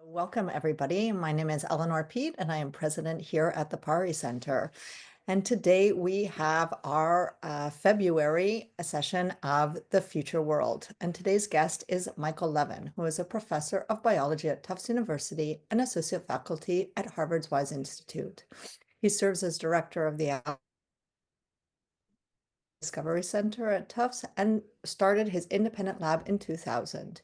Welcome, everybody. My name is Eleanor Pete, and I am president here at the PARI Center. And today we have our February session of The Future World. And today's guest is Michael Levin, who is a professor of biology at Tufts University and associate faculty at Harvard's Wyss Institute. He serves as director of the Discovery Center at Tufts and started his independent lab in 2000.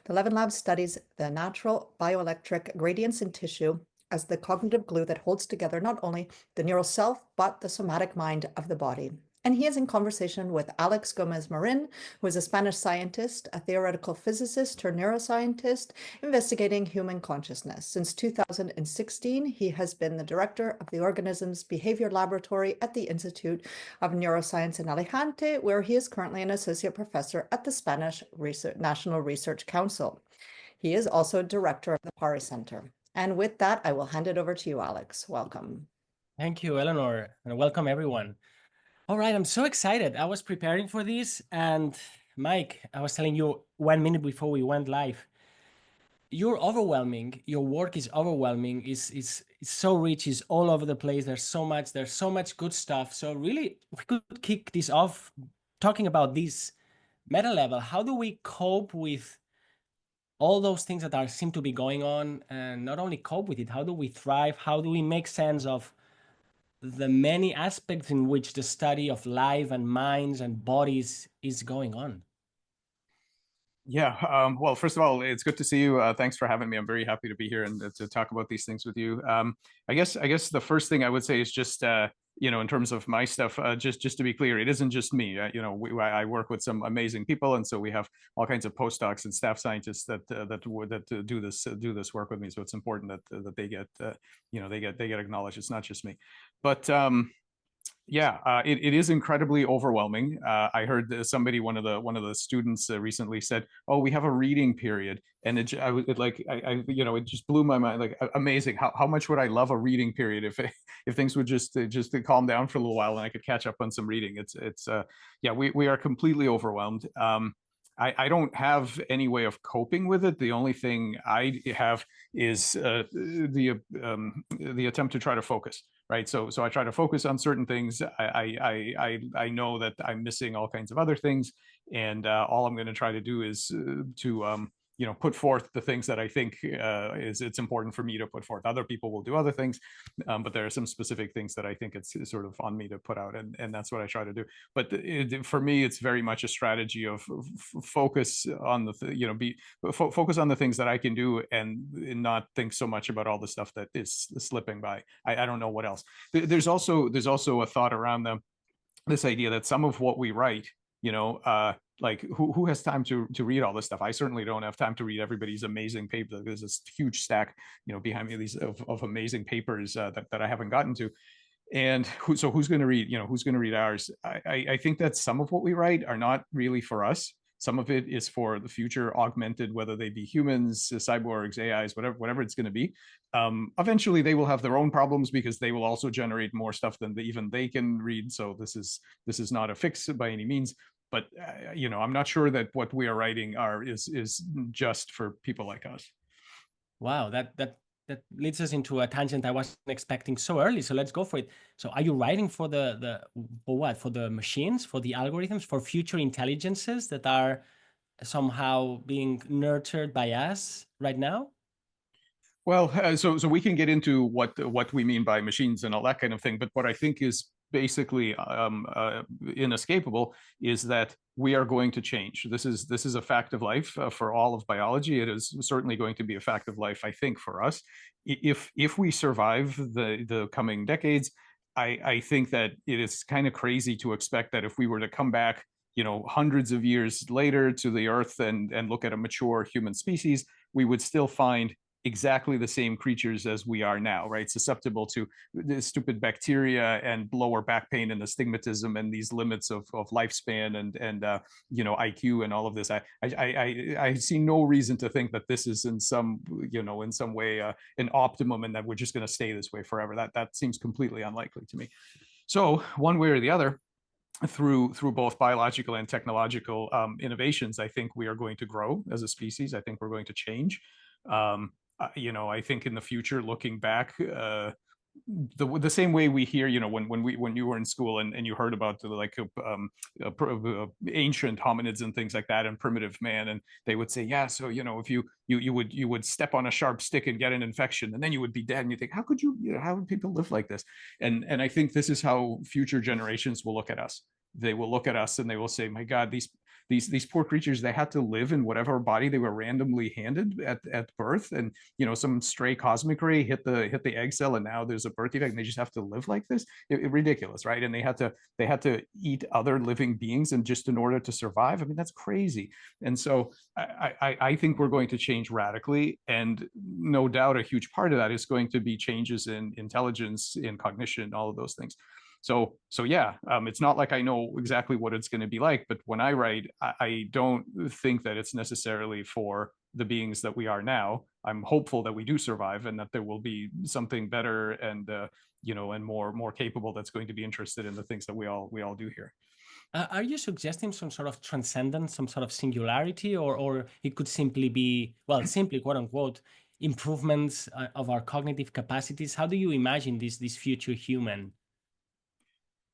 The Levin Lab studies the natural bioelectric gradients in tissue as the cognitive glue that holds together not only the neural self, but the somatic mind of the body. And he is in conversation with Àlex Gómez-Marín, who is a Spanish scientist, a theoretical physicist turned neuroscientist, investigating human consciousness. Since 2016, he has been the director of the Organisms Behavior Laboratory at the Institute of Neuroscience in Alicante, where he is currently an associate professor at the Spanish National Research Council. He is also director of the PARI Center. And with that, I will hand it over to you, Àlex. Welcome. Thank you, Eleanor, and welcome everyone. All right, I'm so excited. I was preparing for this, and Mike, I was telling you 1 minute before we went live, you're overwhelming. Your work is overwhelming. It's so rich. It's all over the place. There's so much good stuff. So really, we could kick this off talking about this meta level. How do we cope with all those things that seem to be going on, and not only cope with it, how do we thrive? How do we make sense of the many aspects in which the study of life and minds and bodies is going on? Yeah, well, first of all, it's good to see you. Thanks for having me. I'm very happy to be here and to talk about these things with you. I guess the first thing I would say is just in terms of my stuff, just to be clear, it isn't just me. I work with some amazing people, and so we have all kinds of postdocs and staff scientists that do this work with me. So it's important that they get they get acknowledged. It's not just me, but. Yeah, it is incredibly overwhelming. I heard one of the students recently said, "Oh, we have a reading period," and it just blew my mind. Like, amazing! How much would I love a reading period if things would just calm down for a little while and I could catch up on some reading. Yeah, we are completely overwhelmed. I don't have any way of coping with it. The only thing I have is the attempt to try to focus. Right, so I try to focus on certain things. I know that I'm missing all kinds of other things, and all I'm going to try to do is to put forth the things that I think it's important for me to put forth. Other people will do other things, but there are some specific things that I think it's sort of on me to put out, and that's what I try to do. But for me, it's very much a strategy of focus on focus on the things that I can do, and not think so much about all the stuff that is slipping by. I don't know what else. There's also a thought around this idea that some of what we write, like who has time to read all this stuff? I certainly don't have time to read everybody's amazing paper. There's this huge stack, behind me, these of amazing papers that I haven't gotten to. And who's going to read, who's going to read ours? I think that some of what we write are not really for us. Some of it is for the future augmented, whether they be humans, cyborgs, AIs, whatever it's going to be. Eventually, they will have their own problems because they will also generate more stuff than even they can read. So this is not a fix by any means. But I'm not sure that what we are writing is just for people like us. Wow, that leads us into a tangent I wasn't expecting so early. So let's go for it. So are you writing for for the machines, for the algorithms, for future intelligences that are somehow being nurtured by us right now? Well, so we can get into what we mean by machines and all that kind of thing. But what I think is basically inescapable is that we are going to change. This is a fact of life for all of biology. It is certainly going to be a fact of life, I think, for us. If we survive the coming decades, I think that it is kind of crazy to expect that if we were to come back, hundreds of years later to the Earth and look at a mature human species, we would still find exactly the same creatures as we are now, right? Susceptible to the stupid bacteria and lower back pain and astigmatism and these limits of lifespan and IQ and all of this. I see no reason to think that this is in some way an optimum and that we're just going to stay this way forever. That seems completely unlikely to me. So one way or the other, through both biological and technological innovations, I think we are going to grow as a species. I think we're going to change. you know, I think in the future, looking back, the same way we hear, you know, when you were in school and you heard about the like ancient hominids and things like that and primitive man, and they would say, yeah, so you know, if you would step on a sharp stick and get an infection and then you would be dead, and you think, how could you know, how would people live like this? And I think this is how future generations will look at us. They will look at us and they will say, my God, these poor creatures, they had to live in whatever body they were randomly handed at birth, and you know, some stray cosmic ray hit the egg cell and now there's a birth defect and they just have to live like this. Ridiculous, right? And they had to eat other living beings and just in order to survive. I mean, that's crazy. And so I think we're going to change radically, and no doubt a huge part of that is going to be changes in intelligence, in cognition, all of those things. So yeah, it's not like I know exactly what it's going to be like, but when I write, I don't think that it's necessarily for the beings that we are now. I'm hopeful that we do survive and that there will be something better and you know, and more capable that's going to be interested in the things that we all do here. Are you suggesting some sort of transcendence, some sort of singularity, or it could simply be, well, simply quote unquote, improvements of our cognitive capacities? How do you imagine this future human?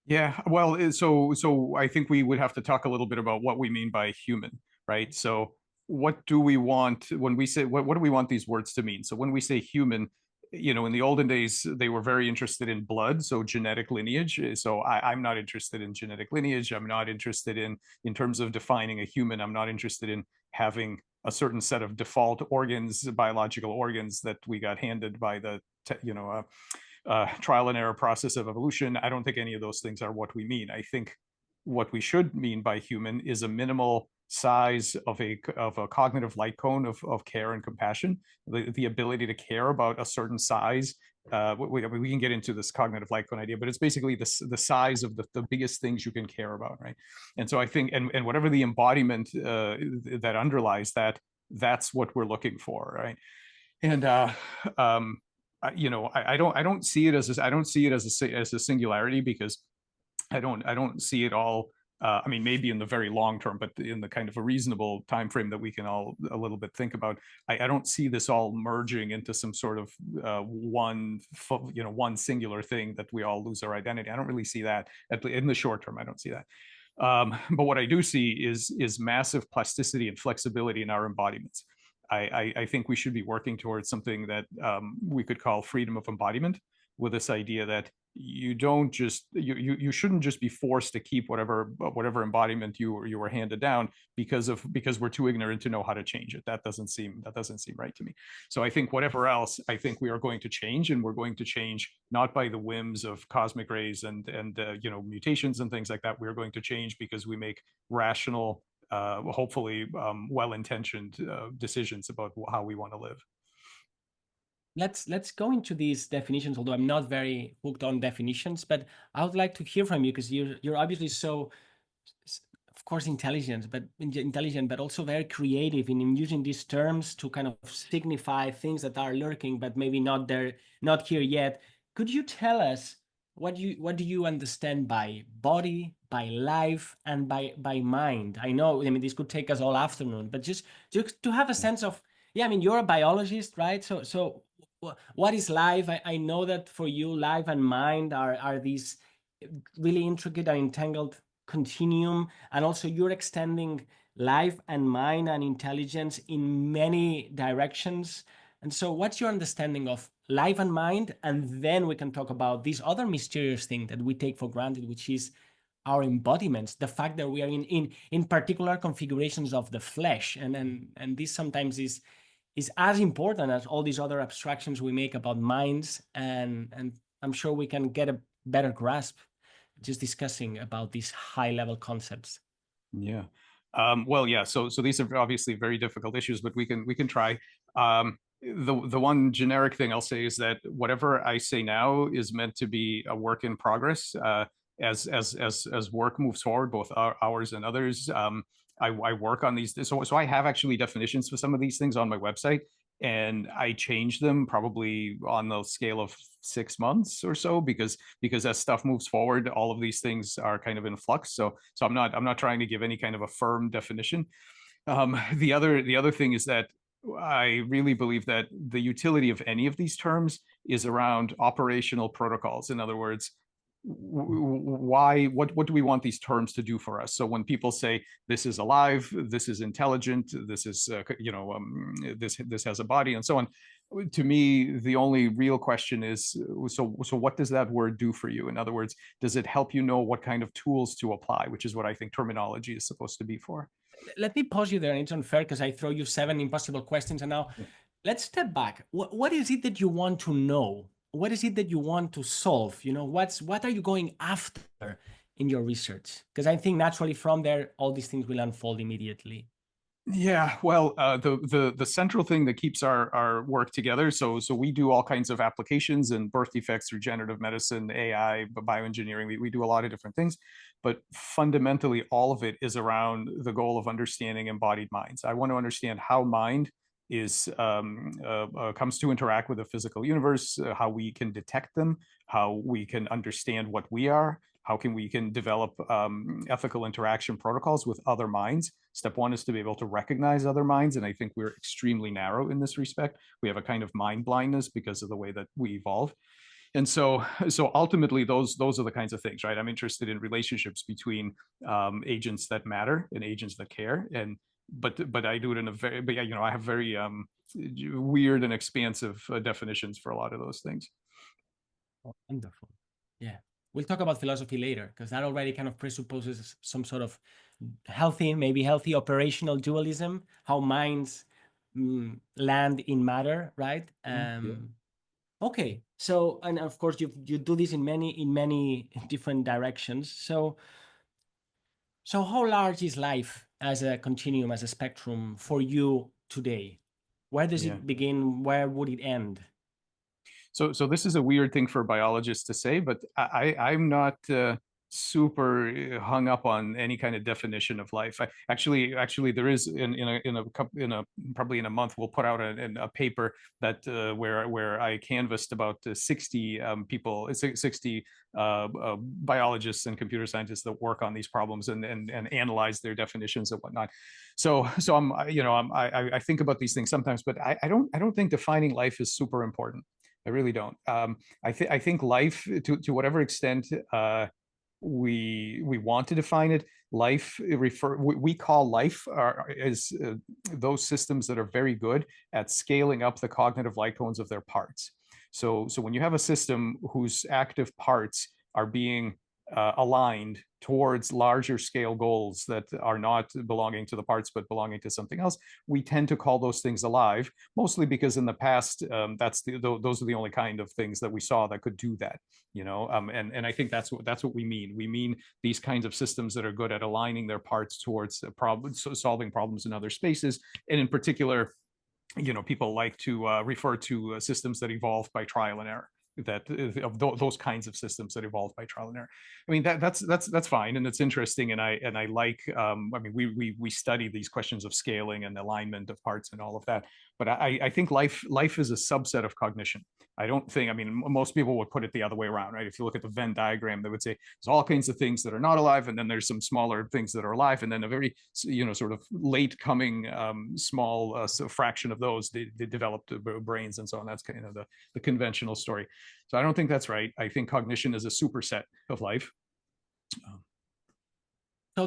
Yeah, well, so I think we would have to talk a little bit about what we mean by human, right? So what do we want when we say, what do we want these words to mean? So when we say human, you know, in the olden days, they were very interested in blood, so genetic lineage. So I'm not interested in genetic lineage. I'm not interested in terms of defining a human. I'm not interested in having a certain set of default organs, biological organs that we got handed by the, you know, trial and error process of evolution. I don't think any of those things are what we mean. I think what we should mean by human is a minimal size of a cognitive light cone of care and compassion, the ability to care about a certain size. We can get into this cognitive light cone idea, but it's basically the size of the biggest things you can care about, right? And so I think, and whatever the embodiment that underlies that, that's what we're looking for, right? And you know, I don't see it as a singularity, because I don't see it all. I mean, maybe in the very long term, but in the kind of a reasonable time frame that we can all a little bit think about, I don't see this all merging into some sort of one singular thing that we all lose our identity. I don't really see that in the short term. I don't see that. But what I do see is massive plasticity and flexibility in our embodiments. I think we should be working towards something that we could call freedom of embodiment, with this idea that you don't just you shouldn't just be forced to keep whatever embodiment you were handed down because we're too ignorant to know how to change it. That doesn't seem right to me. So I think whatever else, I think we are going to change, and we're going to change not by the whims of cosmic rays and you know, mutations and things like that. We're going to change because we make rational, hopefully well-intentioned decisions about how we want to live. Let's go into these definitions, although I'm not very hooked on definitions, but I would like to hear from you, because you're obviously so, of course, intelligent, but also very creative in using these terms to kind of signify things that are lurking, but maybe not there, not here yet. Could you tell us what do you understand by body, by life, and by mind? I know, I mean, this could take us all afternoon, but just to have a sense of, yeah, I mean, you're a biologist, right? So what is life? I know that for you, life and mind are these really intricate and entangled continuum, and also you're extending life and mind and intelligence in many directions. And so what's your understanding of life and mind? And then we can talk about this other mysterious thing that we take for granted, which is our embodiments, the fact that we are in particular configurations of the flesh, and this sometimes is as important as all these other abstractions we make about minds, and I'm sure we can get a better grasp just discussing about these high level concepts. Yeah. Well, yeah. So these are obviously very difficult issues, but we can try. The one generic thing I'll say is that whatever I say now is meant to be a work in progress. As work moves forward, both ours and others, I work on these. So I have actually definitions for some of these things on my website, and I change them probably on the scale of 6 months or so, because as stuff moves forward, all of these things are kind of in flux. So I'm not trying to give any kind of a firm definition. The other thing is that I really believe that the utility of any of these terms is around operational protocols. In other words, what do we want these terms to do for us? So when people say this is alive, this is intelligent, this is this has a body, and so on, to me the only real question is, so what does that word do for you? In other words, does it help you know what kind of tools to apply, which is what I think terminology is supposed to be for. Let me pause you there, and it's unfair because I throw you 7 impossible questions, and now let's step back. What is it that you want to know? What is it that you want to solve? You know, what are you going after in your research? Because I think naturally from there, all these things will unfold immediately. Yeah, well, the central thing that keeps our work together. So we do all kinds of applications in birth defects, regenerative medicine, AI, bioengineering. We do a lot of different things, but fundamentally, all of it is around the goal of understanding embodied minds. I want to understand how mind is comes to interact with the physical universe, how we can detect them, how we can understand what we are, how we can develop ethical interaction protocols with other minds. Step one is to be able to recognize other minds, and I think we're extremely narrow in this respect. We have a kind of mind blindness because of the way that we evolve. And so ultimately, those are the kinds of things, right? I'm interested in relationships between agents that matter and agents that care, and but I do it in a very, but yeah, I have very weird and expansive definitions for a lot of those things. Oh, wonderful. Yeah. We'll talk about philosophy later, because that already kind of presupposes some sort of maybe healthy operational dualism, how minds land in matter, right? Okay. So, and of course, you do this in many different directions. So how large is life as a continuum, as a spectrum for you today? Where does it begin? Where would it end? So this is a weird thing for biologists to say, but I'm not super hung up on any kind of definition of life. Actually, there is probably in a month we'll put out a paper that where I canvassed about 60 people, 60 biologists and computer scientists that work on these problems and analyze their definitions and whatnot. So I think about these things sometimes, but I don't think defining life is super important. I really don't. I think life, to whatever extent we want to define it, life we call life is those systems that are very good at scaling up the cognitive light cones of their parts. So when you have a system whose active parts are being aligned towards larger scale goals that are not belonging to the parts but belonging to something else, we tend to call those things alive, mostly because in the past those are the only kind of things that we saw that could do that, and I think that's what we mean these kinds of systems that are good at aligning their parts towards solving problems in other spaces. And in particular, people like to refer to systems that evolve by trial and error, that of those kinds of systems that evolve by trial and error. I mean, that's fine, and it's interesting, and I like I mean, we study these questions of scaling and alignment of parts and all of that, but I think life is a subset of cognition. I don't think, I mean, most people would put it the other way around, right? If you look at the Venn diagram, they would say there's all kinds of things that are not alive, and then there's some smaller things that are alive, and then a very sort of late coming small fraction of those they developed brains and so on. That's kind of the conventional story. So I don't think that's right. I think cognition is a superset of life. So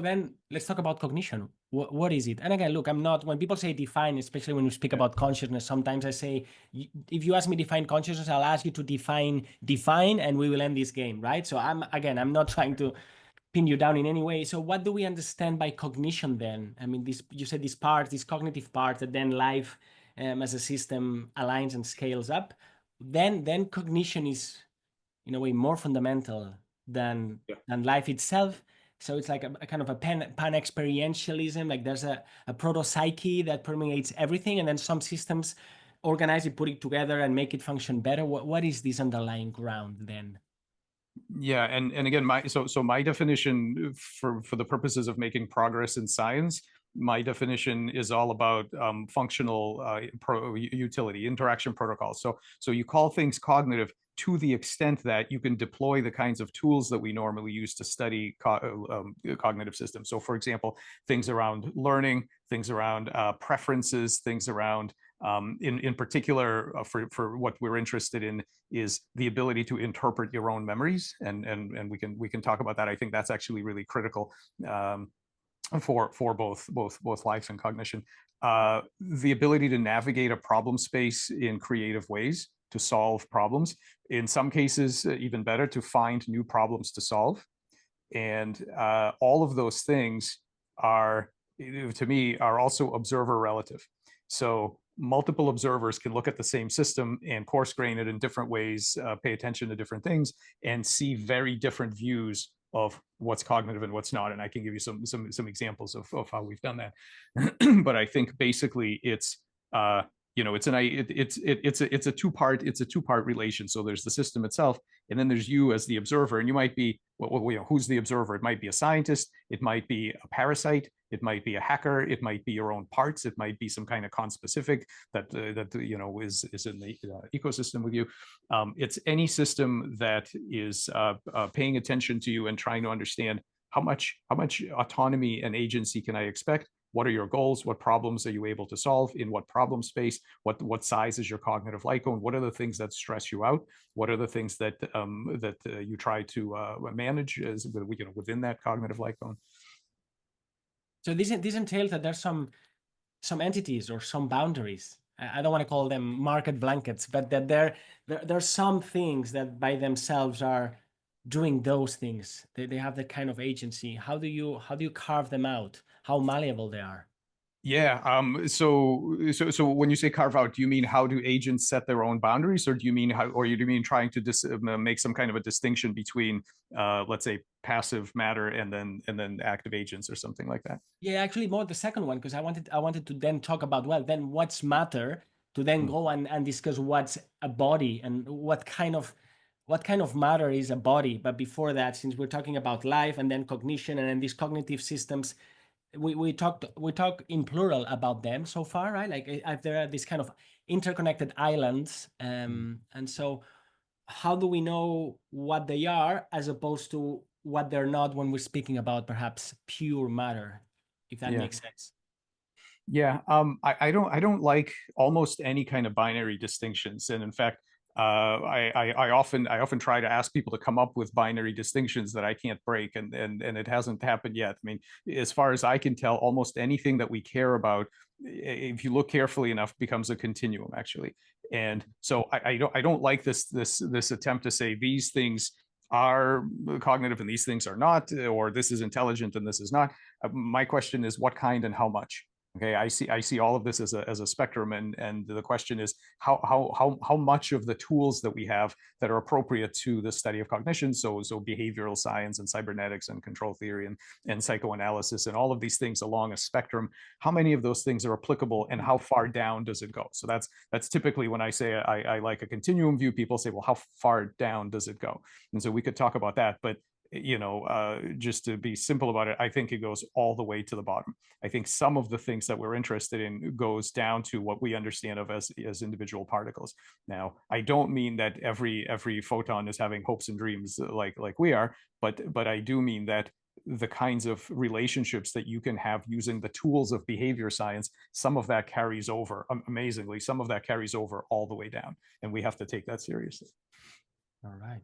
then let's talk about cognition. What is it? And again, look, I'm not, when people say define, especially when you speak about consciousness, sometimes I say, if you ask me define consciousness, I'll ask you to define, and we will end this game, right? So I'm not trying to pin you down in any way. So what do we understand by cognition then? I mean, you said these parts, these cognitive parts that then life as a system aligns and scales up. Then cognition is in a way more fundamental than life itself. So it's like a kind of a pan-experientialism, like there's a proto-psyche that permeates everything, and then some systems organize it, put it together, and make it function better. What is this underlying ground then? Yeah, and again, my definition for the purposes of making progress in science my definition is all about functional utility, interaction protocols. So you call things cognitive to the extent that you can deploy the kinds of tools that we normally use to study cognitive systems. So for example, things around learning, things around preferences, things around, in particular, for what we're interested in is the ability to interpret your own memories. And we can talk about that. I think that's actually really critical for both life and cognition. The ability to navigate a problem space in creative ways to solve problems. In some cases, even better, to find new problems to solve. And all of those things are, to me, are also observer relative. So multiple observers can look at the same system and coarse grain it in different ways, pay attention to different things, and see very different views of what's cognitive and what's not. And I can give you some examples of how we've done that. But I think basically it's it's a two-part relation. So there's the system itself, and then there's you as the observer. And you might be, who's the observer? It might be a scientist, it might be a parasite, it might be a hacker, it might be your own parts, it might be some kind of conspecific that is in the ecosystem with you. It's any system that is paying attention to you and trying to understand how much autonomy and agency can I expect. What are your goals? What problems are you able to solve? In what problem space? What size is your cognitive light cone? What are the things that stress you out? What are the things that you try to manage as within that cognitive light cone? So this entails that there's some entities or some boundaries. I don't want to call them market blankets, but that there's some things that by themselves are doing those things. They have that kind of agency. How do you carve them out? How malleable they are? Yeah. So when you say carve out, do you mean how do agents set their own boundaries, or do you mean trying to make some kind of a distinction between, let's say, passive matter and then active agents or something like that? Yeah, actually more the second one, because I wanted to then talk about, well, then what's matter, to then go and discuss what's a body and what kind of matter is a body. But before that, since we're talking about life and then cognition and then these cognitive systems, we talk in plural about them so far, right? Like there are these kind of interconnected islands, and so how do we know what they are as opposed to what they're not when we're speaking about perhaps pure matter, if that makes sense? Yeah, I don't like almost any kind of binary distinctions, and in fact, I often try to ask people to come up with binary distinctions that I can't break, and it hasn't happened yet. I mean, as far as I can tell, almost anything that we care about, if you look carefully enough, becomes a continuum actually. And so I don't like this attempt to say these things are cognitive and these things are not, or this is intelligent and this is not. My question is what kind and how much. Okay, I see all of this as a spectrum, and the question is how much of the tools that we have that are appropriate to the study of cognition, so behavioral science and cybernetics and control theory and psychoanalysis and all of these things along a spectrum, how many of those things are applicable and how far down does it go? So that's typically when I say I like a continuum view, people say, well, how far down does it go? And so we could talk about that, but just to be simple about it, I think it goes all the way to the bottom. I think some of the things that we're interested in goes down to what we understand of as individual particles. Now, I don't mean that every photon is having hopes and dreams like we are, but I do mean that the kinds of relationships that you can have using the tools of behavior science, some of that carries over, amazingly, some of that carries over all the way down, and we have to take that seriously. All right.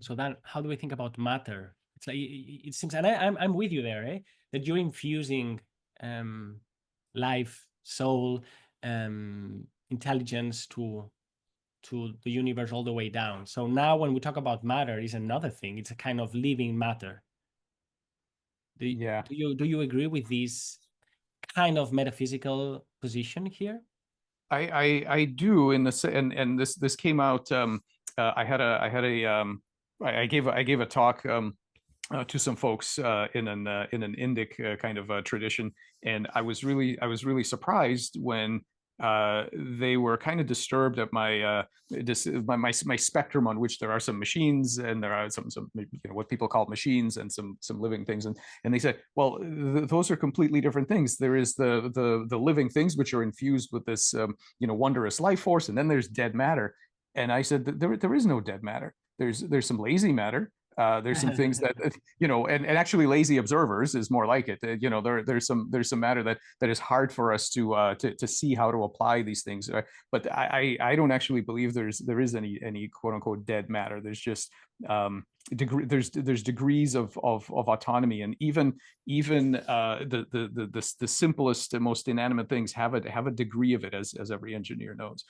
So then how do we think about matter? It's like, it seems, and I'm with you there, eh? That you're infusing life, soul, intelligence to the universe all the way down. So now when we talk about matter, is another thing. It's a kind of living matter. Do you agree with this kind of metaphysical position here? I do in this, and this came out. I gave a talk to some folks in an Indic kind of tradition, and I was really surprised when they were kind of disturbed at my my spectrum, on which there are some machines and there are some what people call machines and some living things, and they said, well, those are completely different things. There is the living things which are infused with this wondrous life force, and then there's dead matter. And I said that there is no dead matter. There's some lazy matter. There's some things that and actually lazy observers is more like it. There's some matter that is hard for us to see how to apply these things. But I don't actually believe there is any quote unquote dead matter. There's just there's degrees of autonomy, and even the simplest and most inanimate things have a degree of it, as every engineer knows.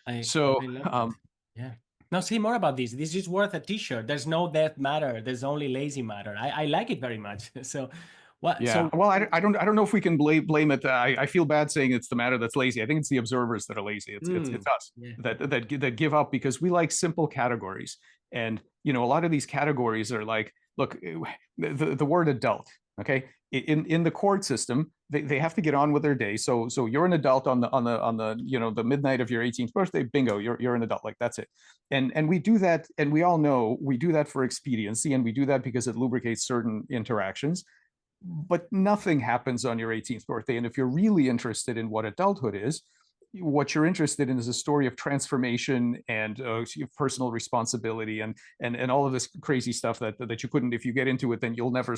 I love that. Yeah. Now, say more about this. This is worth a T-shirt. There's no dead matter. There's only lazy matter. I like it very much. So, what? Yeah. So, well, I don't know if we can blame it. I feel bad saying it's the matter that's lazy. I think it's the observers that are lazy. It's us that give up because we like simple categories. And a lot of these categories are like, look, the word adult. Okay, in the court system, they have to get on with their day. So you're an adult on the the midnight of your 18th birthday. Bingo, you're an adult. Like, that's it. And we do that, and we all know we do that for expediency, and we do that because it lubricates certain interactions. But nothing happens on your 18th birthday. And if you're really interested in what adulthood is, what you're interested in is a story of transformation and personal responsibility and all of this crazy stuff that you couldn't, if you get into it, then you'll never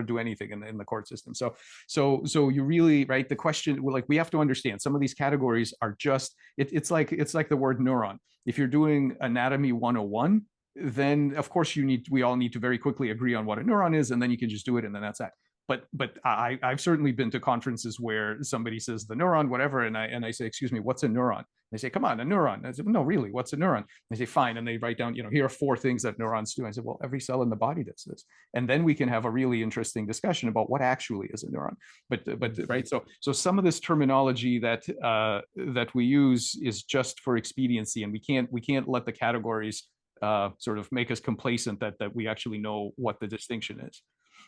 do anything in the court system. So you really, right, the question, like, we have to understand some of these categories are just, it's like the word neuron. If you're doing anatomy 101, then of course we all need to very quickly agree on what a neuron is, and then you can just do it, and then that's that. But I've certainly been to conferences where somebody says the neuron, whatever, and I say, excuse me, what's a neuron? They say, come on, a neuron. I said, no, really, what's a neuron? They say, fine, and they write down, here are 4 things that neurons do. I said, well, every cell in the body does this, and then we can have a really interesting discussion about what actually is a neuron. But right, so some of this terminology that we use is just for expediency, and we can't let the categories sort of make us complacent that we actually know what the distinction is.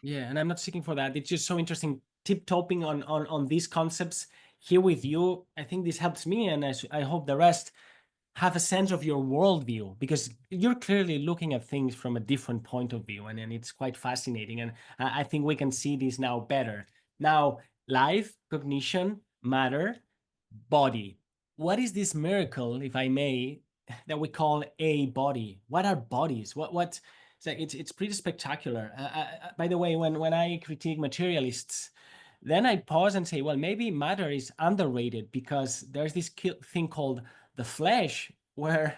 Yeah, and I'm not seeking for that. It's just so interesting tip-topping on these concepts here with you. I think this helps me, and I hope the rest have a sense of your worldview, because you're clearly looking at things from a different point of view, and it's quite fascinating. And I think we can see this now better. Now, life, cognition, matter, body. What is this miracle, if I may, that we call a body? What are bodies? What? It's pretty spectacular. By the way, when I critique materialists, then I pause and say, well, maybe matter is underrated, because there's this thing called the flesh, where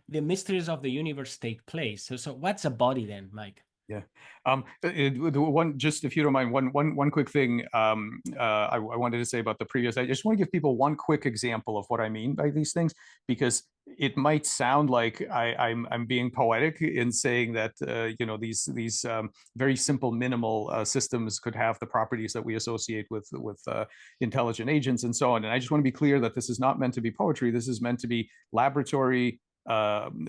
the mysteries of the universe take place. So what's a body then, Mike? Yeah. One, just if you don't mind, one quick thing I wanted to say about the previous. I just want to give people one quick example of what I mean by these things, because it might sound like I'm being poetic in saying that these very simple minimal systems could have the properties that we associate with intelligent agents and so on. And I just want to be clear that this is not meant to be poetry. This is meant to be laboratory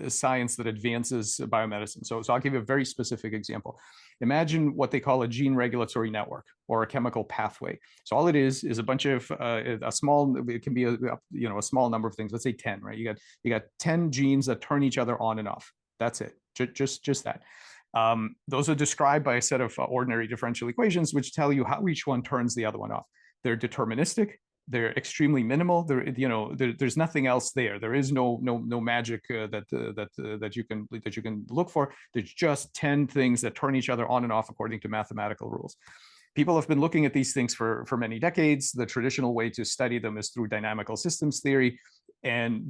science that advances biomedicine. So I'll give you a very specific example. Imagine what they call a gene regulatory network or a chemical pathway. So all it is a bunch of a small, it can be a small number of things. Let's say 10, right? You got 10 genes that turn each other on and off. That's it. Just that. Those are described by a set of ordinary differential equations, which tell you how each one turns the other one off. They're deterministic. They're extremely minimal. There's nothing else there. There is no magic that you can look for. There's just 10 things that turn each other on and off according to mathematical rules. People have been looking at these things for many decades. The traditional way to study them is through dynamical systems theory, and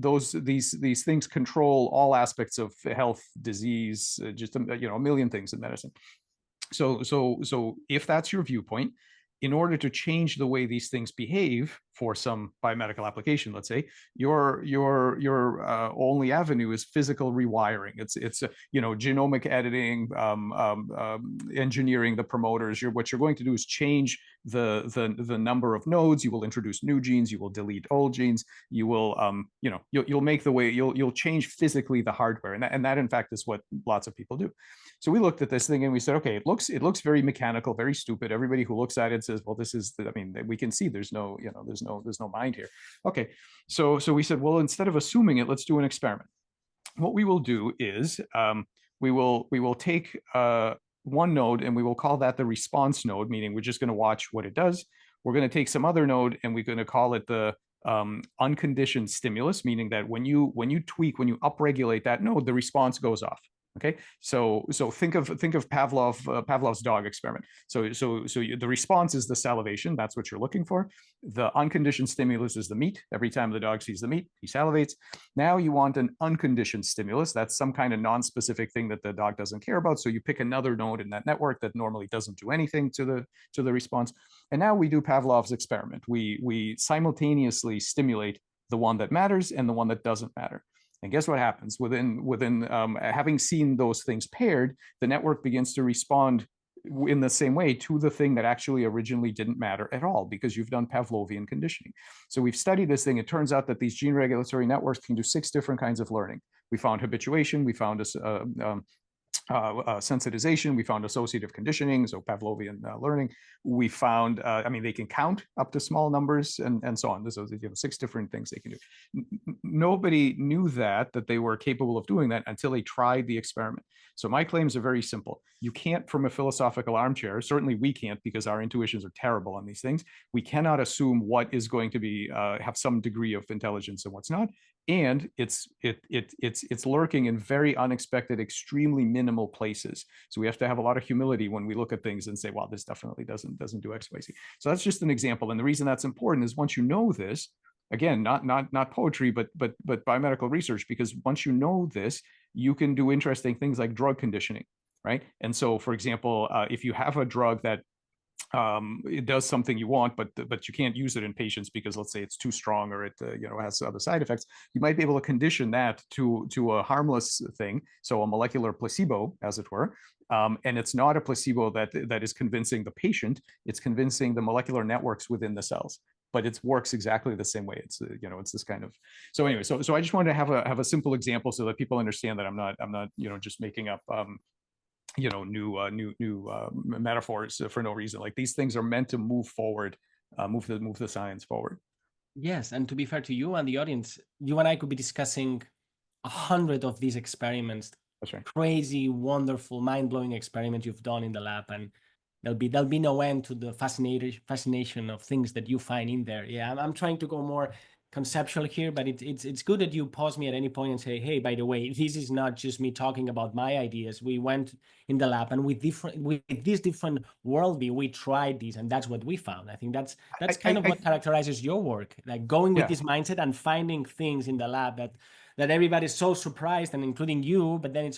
these things control all aspects of health, disease, just a million things in medicine. So if that's your viewpoint, in order to change the way these things behave for some biomedical application, let's say, your only avenue is physical rewiring. It's genomic editing, engineering the promoters. What you're going to do is change the number of nodes. You will introduce new genes. You will delete old genes. You will you'll make the way you'll change physically the hardware, and that in fact is what lots of people do. So we looked at this thing and we said, okay, it looks very mechanical, very stupid. Everybody who looks at it says, well, this is, we can see there's no there's no mind here. Okay, so we said, well, instead of assuming it, let's do an experiment. What we will do is we will take one node and we will call that the response node, meaning we're just going to watch what it does. We're going to take some other node and we're going to call it the unconditioned stimulus, meaning that when you upregulate that node, the response goes off. Okay, so think of Pavlov's dog experiment. So the response is the salivation. That's what you're looking for. The unconditioned stimulus is the meat. Every time the dog sees the meat, he salivates. Now you want an unconditioned stimulus. That's some kind of non-specific thing that the dog doesn't care about. So you pick another node in that network that normally doesn't do anything to the response. And now we do Pavlov's experiment. We simultaneously stimulate the one that matters and the one that doesn't matter. And guess what happens? Within having seen those things paired, the network begins to respond in the same way to the thing that actually originally didn't matter at all, because you've done Pavlovian conditioning. So we've studied this thing. It turns out that these gene regulatory networks can do 6 different kinds of learning. We found habituation. We found sensitization. We found associative conditioning, so Pavlovian learning. We found, they can count up to small numbers and so on. There's 6 different things they can do. Nobody knew that they were capable of doing that until they tried the experiment. So my claims are very simple. You can't, from a philosophical armchair, certainly we can't, because our intuitions are terrible on these things. We cannot assume what is going to be have some degree of intelligence and what's not. And it's lurking in very unexpected, extremely minimal places. So we have to have a lot of humility when we look at things and say, well, this definitely doesn't do X, Y, Z. So that's just an example. And the reason that's important is once you know this, again, not poetry, but biomedical research, because once you know this, you can do interesting things like drug conditioning, right? And so, for example, if you have a drug that it does something you want, but you can't use it in patients because, let's say, it's too strong or it has other side effects, you might be able to condition that to a harmless thing, so a molecular placebo, as it were. And it's not a placebo that is convincing the patient; it's convincing the molecular networks within the cells. But it works exactly the same way. It's it's this kind of. So anyway, so I just wanted to have a simple example so that people understand that I'm not just making up new metaphors for no reason. Like, these things are meant to move forward, move the science forward. Yes, and to be fair to you and the audience, you and I could be discussing 100 of these experiments. That's right. Crazy, wonderful, mind-blowing experiments you've done in the lab, and there'll be no end to the fascination of things that you find in there. Yeah, I'm trying to go more conceptual here, but it's good that you pause me at any point and say, hey, by the way, this is not just me talking about my ideas. We went in the lab, and with this different worldview, we tried these, and that's what we found. I think that's kind of what characterizes your work, like going with this mindset and finding things in the lab that everybody's so surprised, and including you. But then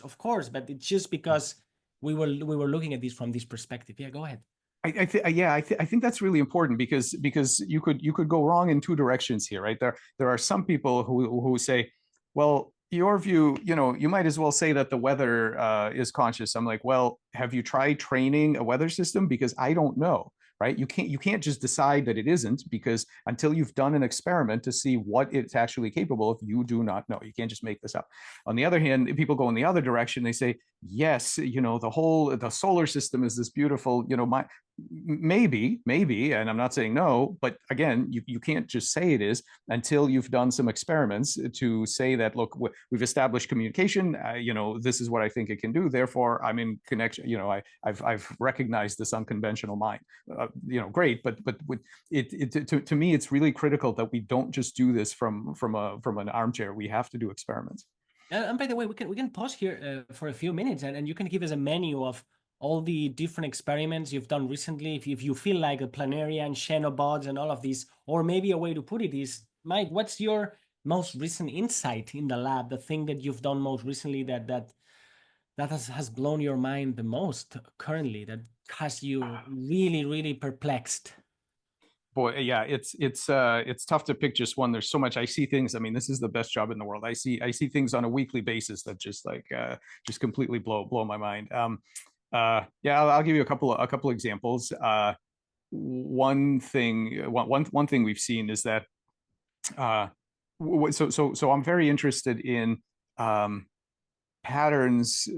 but it's just because we were looking at this from this perspective. Yeah, go ahead. I think that's really important, because you could go wrong in 2 directions here, right? There are some people who say, well, your view, you might as well say that the weather is conscious. I'm like, well, have you tried training a weather system? Because I don't know. Right? You can't just decide that it isn't, because until you've done an experiment to see what it's actually capable of, you do not know. You can't just make this up. On the other hand, people go in the other direction. They say, yes, the solar system is this beautiful, maybe, and I'm not saying no, but again, you can't just say it is until you've done some experiments to say that, look, we've established communication, this is what I think it can do, therefore I'm in connection, I've recognized this unconventional mind. Great, but to me, it's really critical that we don't just do this from an armchair. We have to do experiments. And by the way, we can pause here for a few minutes, and you can give us a menu of all the different experiments you've done recently. If you feel like a planarian, Xenobots, and all of these, or maybe a way to put it is, Mike, what's your most recent insight in the lab? The thing that you've done most recently that has blown your mind the most currently, that has you really, really perplexed? Boy, yeah, it's tough to pick just one. There's so much. I see things. I mean, this is the best job in the world. I see things on a weekly basis that just completely blow my mind. I'll give you a couple examples. One thing we've seen is that so I'm very interested in patterns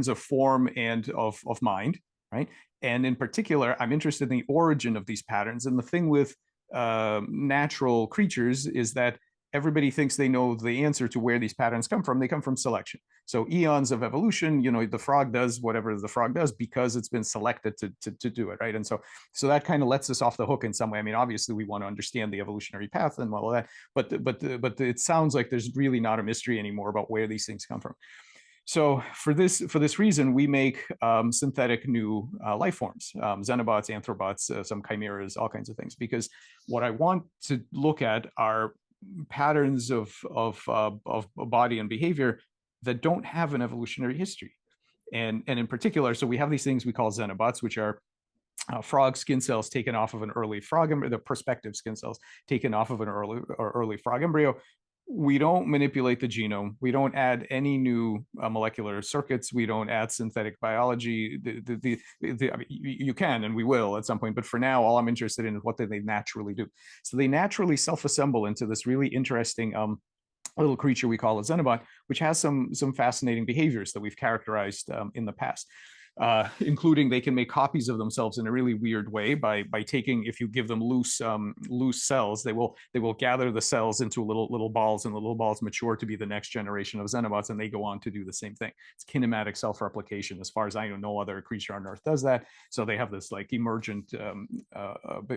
of form and of mind, right? And in particular, I'm interested in the origin of these patterns. And the thing with natural creatures is that everybody thinks they know the answer to where these patterns come from. They come from selection. So eons of evolution, you know, the frog does whatever the frog does because it's been selected to do it, right? And so that kind of lets us off the hook in some way. I mean, obviously we want to understand the evolutionary path and all of that, but it sounds like there's really not a mystery anymore about where these things come from. So for this reason, we make synthetic new life forms, xenobots, anthrobots, some chimeras, all kinds of things, because what I want to look at are patterns of body and behavior that don't have an evolutionary history. And in particular, so we have these things we call xenobots, which are frog skin cells taken off of an early frog embryo, the prospective skin cells taken off of an early frog embryo. We don't manipulate the genome. We don't add any new molecular circuits. We don't add synthetic biology. I mean, you can, and we will at some point. But for now, all I'm interested in is what they naturally do. So they naturally self-assemble into this really interesting little creature we call a xenobot, which has some fascinating behaviors that we've characterized in the past. Including they can make copies of themselves in a really weird way by taking, if you give them loose cells, they will gather the cells into little balls, and the little balls mature to be the next generation of xenobots, and they go on to do the same thing. It's kinematic self-replication. As far as I know, no other creature on Earth does that. So they have this like emergent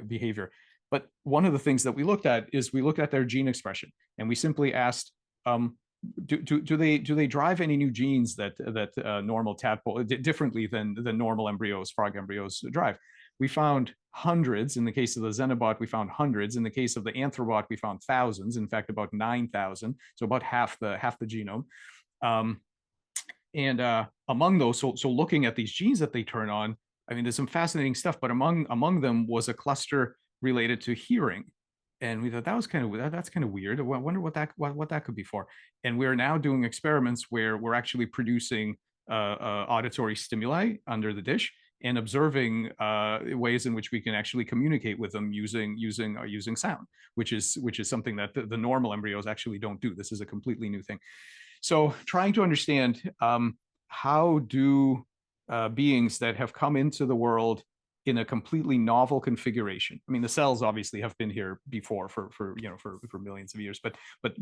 behavior. But one of the things that we looked at is we looked at their gene expression, and we simply asked, do they drive any new genes that normal tadpole differently than normal embryos, frog embryos drive? We found hundreds. In the case of the xenobot, we found hundreds. In the case of the anthrobot, we found thousands. In fact, about 9,000. So about half the genome. And among those, so looking at these genes that they turn on, I mean, there's some fascinating stuff. But among them was a cluster related to hearing. And we thought that was that's kind of weird. I wonder what that could be for. And we're now doing experiments where we're actually producing auditory stimuli under the dish and observing ways in which we can actually communicate with them using sound, which is something that the normal embryos actually don't do. This is a completely new thing. So trying to understand how do beings that have come into the world in a completely novel configuration. I mean, the cells obviously have been here before for millions of years, but the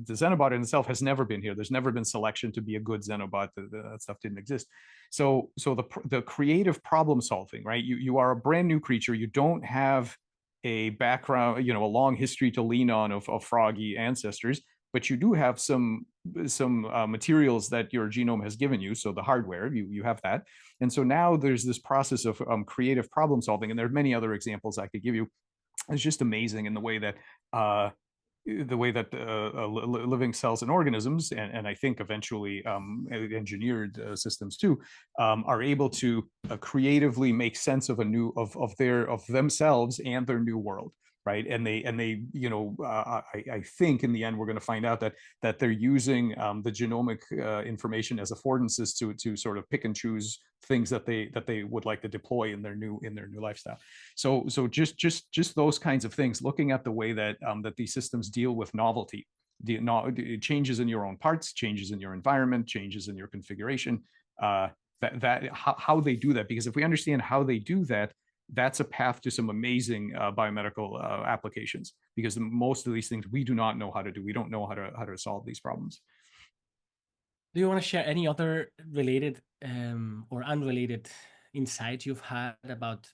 xenobot in itself has never been here. There's never been selection to be a good xenobot. That stuff didn't exist. So the creative problem solving, right? You are a brand new creature. You don't have a background, a long history to lean on of froggy ancestors, but you do have some materials that your genome has given you. So the hardware, you have that. And so now there's this process of creative problem solving. And there are many other examples I could give you. It's just amazing in the way that living cells and organisms, and I think eventually engineered systems too, are able to creatively make sense of of themselves and their new world. Right, and they I think in the end we're going to find out that they're using the genomic information as affordances to sort of pick and choose things that they would like to deploy in their new lifestyle. So just those kinds of things, looking at the way that these systems deal with novelty, changes in your own parts, changes in your environment, changes in your configuration, how they do that. Because if we understand how they do that, that's a path to some amazing biomedical applications, because most of these things we do not know how to do. We don't know how to solve these problems. Do you want to share any other related or unrelated insight you've had about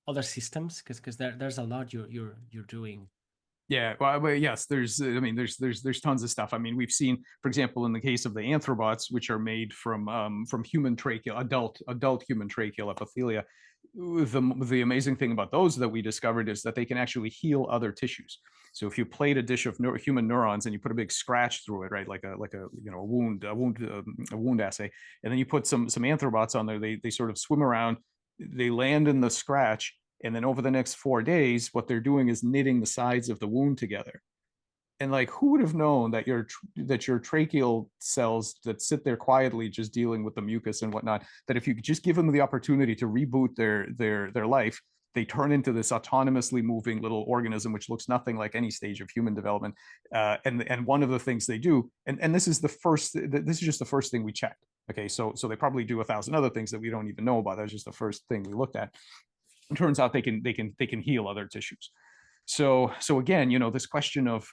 other systems? Because there's a lot you're doing. Yeah, well, yes, there's tons of stuff. I mean, we've seen, for example, in the case of the anthrobots, which are made from human tracheal, adult human tracheal epithelia. The amazing thing about those that we discovered is that they can actually heal other tissues. So if you plate a dish of human neurons and you put a big scratch through it, right, like a wound assay, and then you put some anthrobots on there, they sort of swim around, they land in the scratch. And then over the next 4 days, what they're doing is knitting the sides of the wound together. And like, who would have known that your tracheal cells that sit there quietly, just dealing with the mucus and whatnot, that if you just give them the opportunity to reboot their life, they turn into this autonomously moving little organism, which looks nothing like any stage of human development. And one of the things they do, and this is just the first thing we checked. Okay, so they probably do 1,000 other things that we don't even know about. That's just the first thing we looked at. It turns out they can heal other tissues. So again, this question of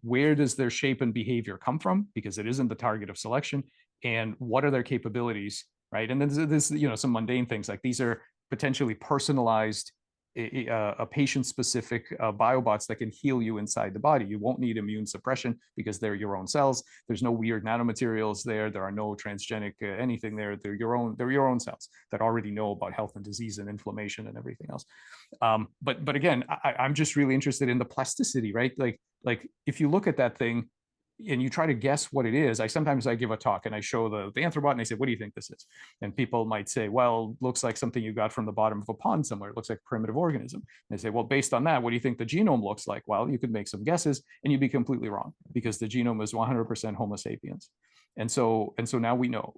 where does their shape and behavior come from, because it isn't the target of selection, and what are their capabilities, right? And then there's some mundane things like these are potentially personalized, a patient-specific biobots that can heal you inside the body. You won't need immune suppression because they're your own cells. There's no weird nanomaterials there. There are no transgenic anything there. They're your own cells that already know about health and disease and inflammation and everything else. But again, I'm just really interested in the plasticity, right? Like if you look at that thing and you try to guess what it is, sometimes I give a talk and I show the Anthrobot and I say, what do you think this is? And people might say, well, looks like something you got from the bottom of a pond somewhere. It looks like a primitive organism. And they say, well, based on that, what do you think the genome looks like? Well, you could make some guesses and you'd be completely wrong because the genome is 100% Homo sapiens. And so now we know,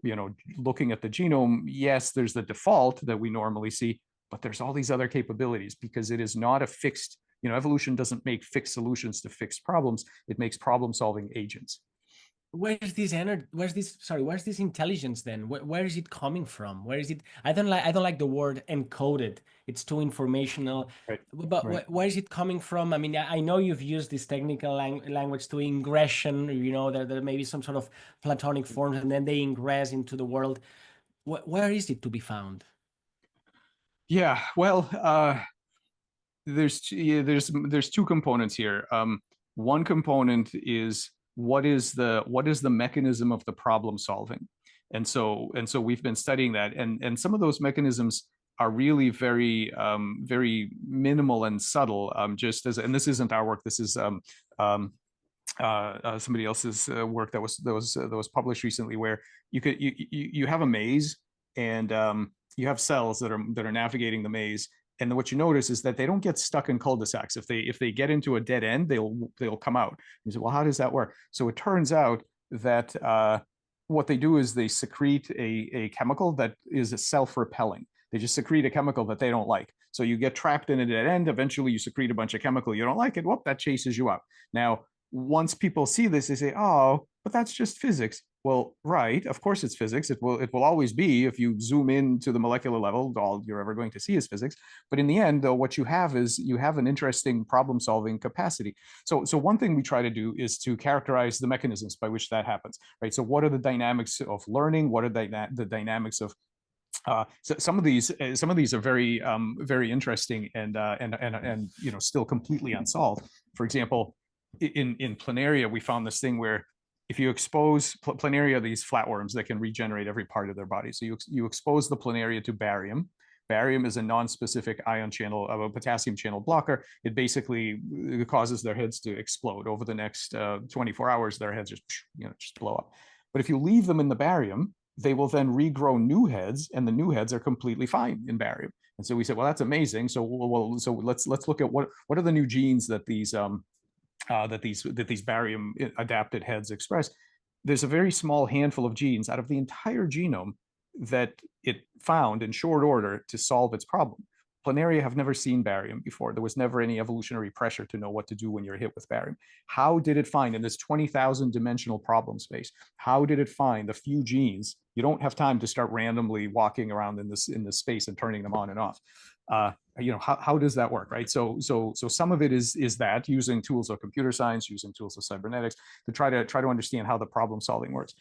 looking at the genome, yes, there's the default that we normally see, but there's all these other capabilities because it is not a fixed, evolution doesn't make fixed solutions to fixed problems. It makes problem-solving agents. Where's this energy? Where's this intelligence then? Where is it coming from? Where is it? I don't like the word encoded. It's too informational. Right. But Right. where is it coming from? I mean, I know you've used this technical language to ingression. There may be some sort of Platonic forms, and then they ingress into the world. Where is it to be found? Yeah, well, there's two components here. One component is what is the mechanism of the problem solving, and so we've been studying that, and some of those mechanisms are really very very minimal and subtle. And this isn't our work. This is somebody else's work that was published recently, where you have a maze and you have cells that are navigating the maze. And what you notice is that they don't get stuck in cul-de-sacs. If they get into a dead end, they'll come out. You say, well, how does that work? So it turns out that what they do is they secrete a chemical that is self-repelling. They just secrete a chemical that they don't like. So you get trapped in a dead end. Eventually, you secrete a bunch of chemical you don't like, and whoop, that chases you out. Now, once people see this, they say, oh, but that's just physics. Well, right, of course it's physics. It will always be. If you zoom in to the molecular level, all you're ever going to see is physics. But in the end, though, what you have is you have an interesting problem-solving capacity. So one thing we try to do is to characterize the mechanisms by which that happens, right? So what are the dynamics of learning? What are the dynamics of so some of these are very very interesting and still completely unsolved. For example, in planaria, we found this thing where if you expose planaria, these flatworms that can regenerate every part of their body. So you expose the planaria to barium. Barium is a non-specific ion channel of a potassium channel blocker. It basically causes their heads to explode over the next 24 hours. Their heads just blow up. But if you leave them in the barium, they will then regrow new heads, and the new heads are completely fine in barium. And so we said, well, that's amazing. So let's look at what are the new genes that these barium adapted heads express. There's a very small handful of genes out of the entire genome that it found in short order to solve its problem. Planaria have never seen barium before. There was never any evolutionary pressure to know what to do when you're hit with barium. How did it find in this 20,000 dimensional problem space? How did it find the few genes? You don't have time to start randomly walking around in this space and turning them on and off. How does that work, right? So some of it is that using tools of computer science, using tools of cybernetics to try to understand how the problem solving works.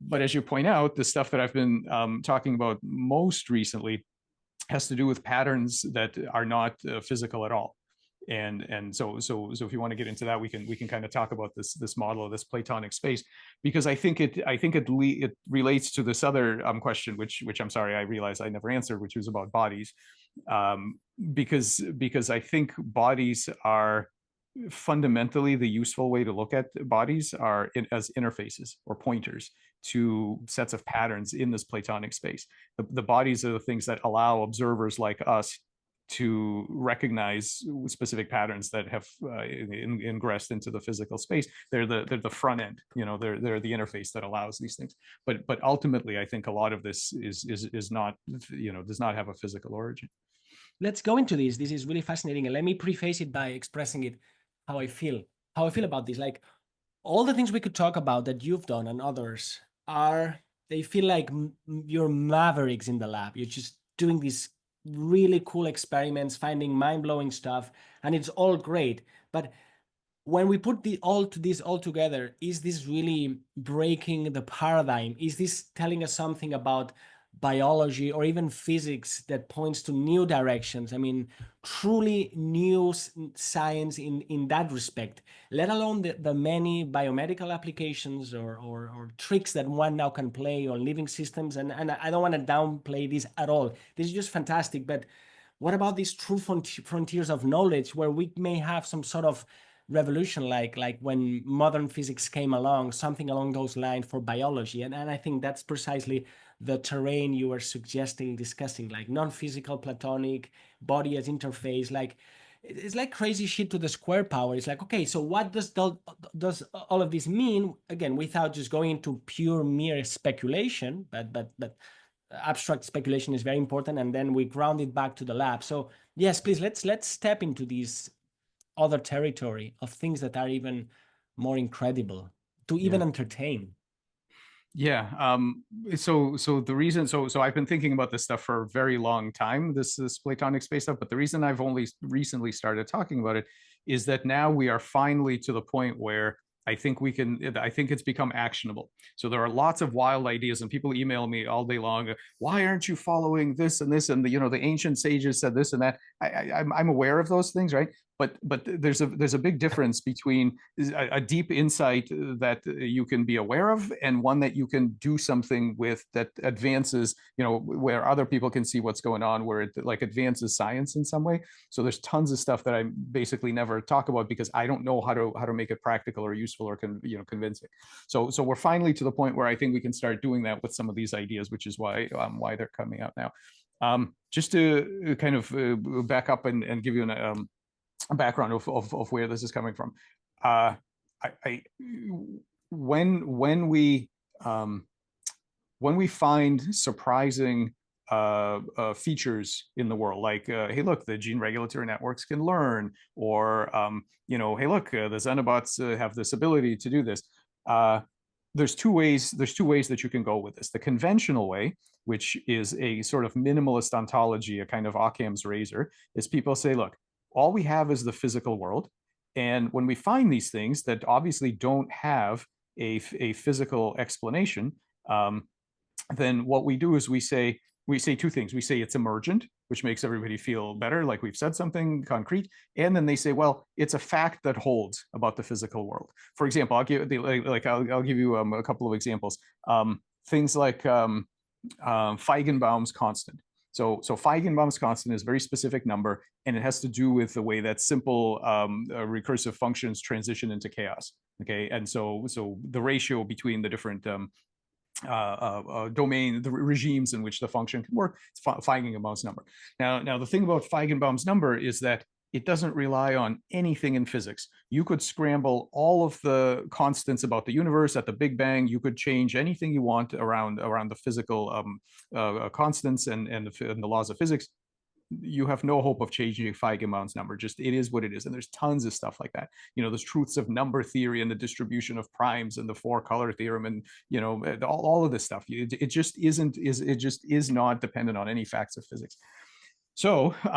But as you point out, the stuff that I've been talking about most recently has to do with patterns that are not physical at all. And so if you want to get into that, we can kind of talk about this model of this Platonic space, because I think it relates to this other question, which I'm sorry, I realize I never answered, which was about bodies, because I think bodies are fundamentally the useful way to look at bodies are as interfaces or pointers to sets of patterns in this Platonic space. The bodies are the things that allow observers like us to recognize specific patterns that have ingressed into the physical space. They're the front end, they're the interface that allows these things. But ultimately, I think a lot of this is not, does not have a physical origin. Let's go into this. This is really fascinating. And let me preface it by expressing it how I feel about this. Like all the things we could talk about that you've done and others they feel like you're mavericks in the lab. You're just doing this really cool experiments, finding mind-blowing stuff, and it's all great. But when we put this all together, is this really breaking the paradigm? Is this telling us something about biology or even physics that points to new directions? I mean, truly new science in that respect, let alone the many biomedical applications or tricks that one now can play on living systems. And I don't want to downplay this at all. This is just fantastic. But what about these true frontiers of knowledge where we may have some sort of revolution, like when modern physics came along, something along those lines for biology? And I think that's precisely the terrain you were suggesting, discussing, like non-physical Platonic, body as interface. Like it's like crazy shit to the square power. It's like, okay, so what does all of this mean? Again, without just going into pure mere speculation, but abstract speculation is very important, and then we ground it back to the lab. So yes, please, let's step into these other territory of things that are even more incredible to even entertain. Yeah. So the reason, so I've been thinking about this stuff for a very long time, this Platonic space stuff, but the reason I've only recently started talking about it is that now we are finally to the point where I think it's become actionable. So there are lots of wild ideas, and people email me all day long. Why aren't you following this and this? And the ancient sages said this and that. I'm aware of those things, right? But there's a big difference between a deep insight that you can be aware of and one that you can do something with that advances, where other people can see what's going on, where it like advances science in some way. So there's tons of stuff that I basically never talk about because I don't know how to make it practical or useful or convincing. So we're finally to the point where I think we can start doing that with some of these ideas, which is why they're coming out now. Just to kind of back up and give you a background of where this is coming from. When we find surprising features in the world, like hey, look, the gene regulatory networks can learn, or hey, look, the Xenobots have this ability to do this. There's two ways that you can go with this. The conventional way, which is a sort of minimalist ontology, a kind of Occam's razor, is people say, look, all we have is the physical world. And when we find these things that obviously don't have a physical explanation, then what we do is we say two things. We say it's emergent, which makes everybody feel better, like we've said something concrete. And then they say, well, it's a fact that holds about the physical world. For example, I'll give you a couple of examples. Things like Feigenbaum's constant. So Feigenbaum's constant is a very specific number, and it has to do with the way that simple recursive functions transition into chaos. Okay, and so the ratio between the different the regimes in which the function can work, it's Feigenbaum's number. Now the thing about Feigenbaum's number is that it doesn't rely on anything in physics. You could scramble all of the constants about the universe at the Big Bang. You could change anything you want around the physical constants and the laws of physics. You have no hope of changing Feigenbaum's number. Just it is what it is. And there's tons of stuff like that. There's truths of number theory and the distribution of primes and the four-color theorem and all of this stuff. It just is not dependent on any facts of physics. So the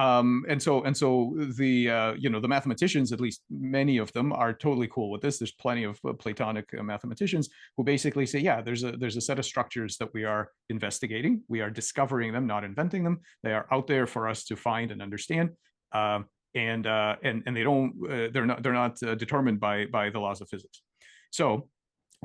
mathematicians, at least many of them, are totally cool with this. There's plenty of Platonic mathematicians who basically say, yeah, there's a set of structures that we are investigating. We are discovering them, not inventing them. They are out there for us to find and understand. And they're not determined by the laws of physics. So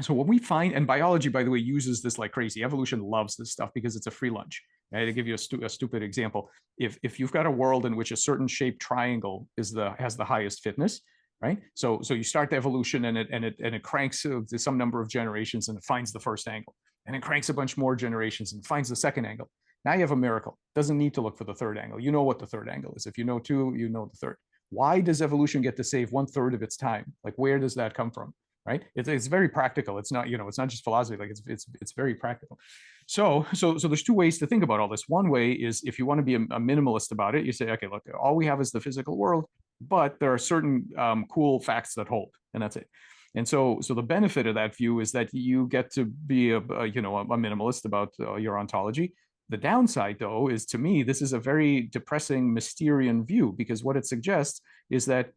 what we find, and biology, by the way, uses this like crazy. Evolution loves this stuff because it's a free lunch. Right? To give you a stupid example, if you've got a world in which a certain shaped triangle has the highest fitness, right? So you start the evolution and it cranks some number of generations and it finds the first angle, and it cranks a bunch more generations and finds the second angle. Now you have a miracle. Doesn't need to look for the third angle. You know what the third angle is. If you know two, you know the third. Why does evolution get to save 1/3 of its time? Like, where does that come from? Right? It's very practical. It's not, it's not just philosophy. Like it's very practical. So there's two ways to think about all this. One way is, if you want to be a minimalist about it, you say, okay, look, all we have is the physical world, but there are certain cool facts that hold, and that's it. And so the benefit of that view is that you get to be a minimalist about your ontology. The downside, though, is to me, this is a very depressing Mysterian view, because what it suggests is that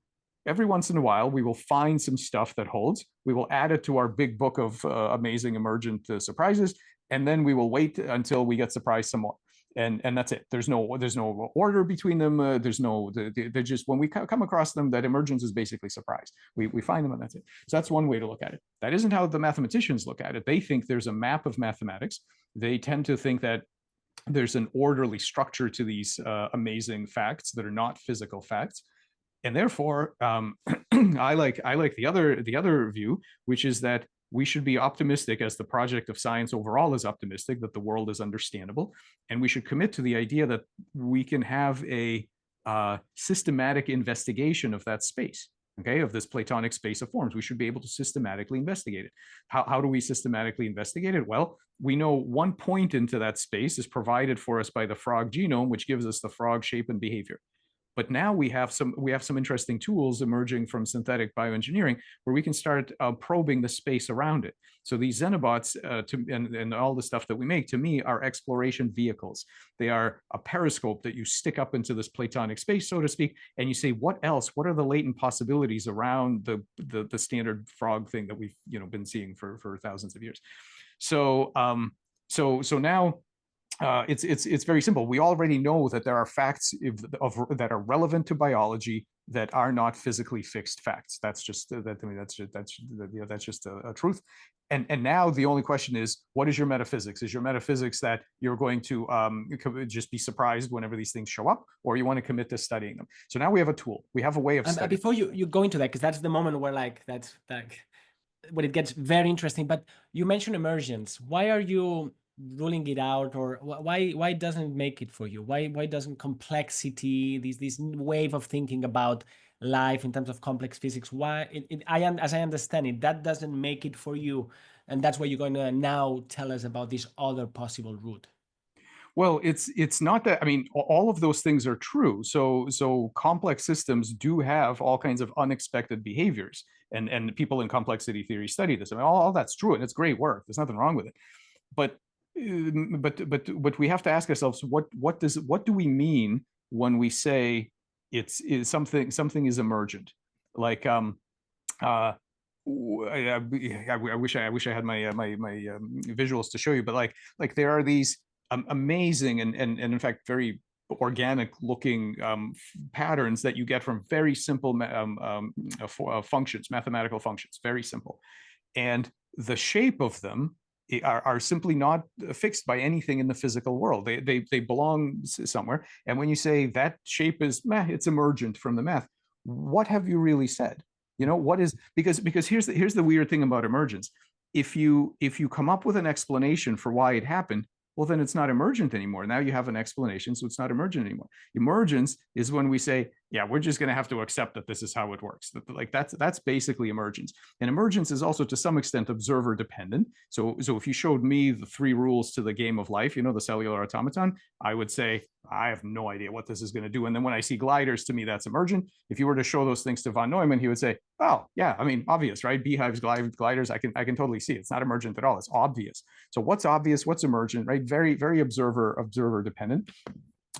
every once in a while, we will find some stuff that holds. We will add it to our big book of amazing emergent surprises, and then we will wait until we get surprised some more. And that's it. There's no order between them. They're just, when we come across them, that emergence is basically surprise. We find them and that's it. So that's one way to look at it. That isn't how the mathematicians look at it. They think there's a map of mathematics. They tend to think that there's an orderly structure to these amazing facts that are not physical facts. And therefore, I like the other view, which is that we should be optimistic, as the project of science overall is optimistic, that the world is understandable, and we should commit to the idea that we can have a systematic investigation of that space, okay, of this Platonic space of forms. We should be able to systematically investigate it. How do we systematically investigate it? Well, we know one point into that space is provided for us by the frog genome, which gives us the frog shape and behavior. But now we have some interesting tools emerging from synthetic bioengineering where we can start probing the space around it. So these xenobots and all the stuff that we make, to me, are exploration vehicles. They are a periscope that you stick up into this Platonic space, so to speak, and you say, what else? What are the latent possibilities around the standard frog thing that we've been seeing for thousands of years? So now. It's very simple. We already know that there are facts that are relevant to biology that are not physically fixed facts. That's just that's just a truth. And now the only question is, what is your metaphysics? Is your metaphysics that you're going to just be surprised whenever these things show up, or you want to commit to studying them? So now we have a tool. We have a way of studying. Before you go into that, because that's the moment where when it gets very interesting. But you mentioned emergence. Why are you ruling it out, or why doesn't it make it for you? Why doesn't complexity, this wave of thinking about life in terms of complex physics, as I understand it, that doesn't make it for you, and that's why you're going to now tell us about this other possible route? Well, it's not that, I mean, all of those things are true. So complex systems do have all kinds of unexpected behaviors, and people in complexity theory study this. I mean, all that's true, and it's great work. There's nothing wrong with it. But we have to ask ourselves, what do we mean when we say something is emergent? Like I wish I had my visuals to show you, but like there are these amazing and in fact very organic looking patterns that you get from very simple functions, mathematical functions, very simple, and the shape of them are simply not fixed by anything in the physical world. They belong somewhere. And when you say that shape is it's emergent from the math, what have you really said? What is, because here's the weird thing about emergence. If you come up with an explanation for why it happened, well, then it's not emergent anymore. Now you have an explanation, so it's not emergent anymore. Emergence is when we say, yeah, we're just going to have to accept that this is how it works. Like that's basically emergence. And emergence is also to some extent observer dependent. So if you showed me the 3 rules to the game of life, the cellular automaton, I would say, I have no idea what this is going to do. And then when I see gliders, to me, that's emergent. If you were to show those things to von Neumann, he would say, oh, yeah, I mean, obvious, right? Beehives, gliders, I can totally see. It's not emergent at all. It's obvious. So what's obvious? What's emergent, right? Very, very observer dependent.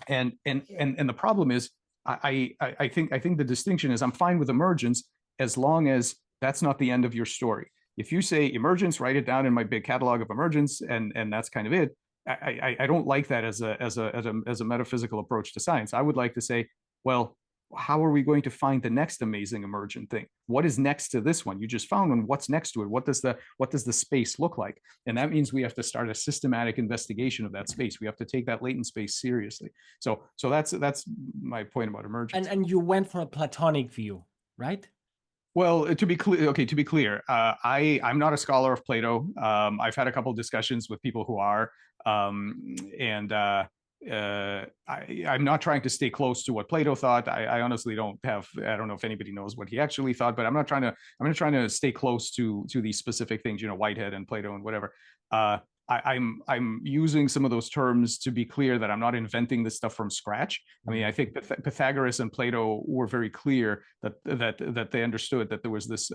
And the problem is, I think the distinction is, I'm fine with emergence as long as that's not the end of your story. If you say emergence, write it down in my big catalog of emergence, and that's kind of it. I don't like that as a metaphysical approach to science. I would like to say, well, how are we going to find the next amazing emergent thing? What is next to this one? You just found one. What's next to it? What does the space look like? And that means we have to start a systematic investigation of that space. We have to take that latent space seriously. So that's my point about emergence. And you went for a Platonic view, right? Well, to be clear, I'm not a scholar of Plato. I've had a couple of discussions with people who are, and I'm not trying to stay close to what Plato thought. I honestly don't know if anybody knows what he actually thought, but I'm not trying to stay close to these specific things, Whitehead and Plato and whatever. I'm using some of those terms to be clear that I'm not inventing this stuff from scratch. I mean, I think Pythagoras and Plato were very clear that they understood that there was this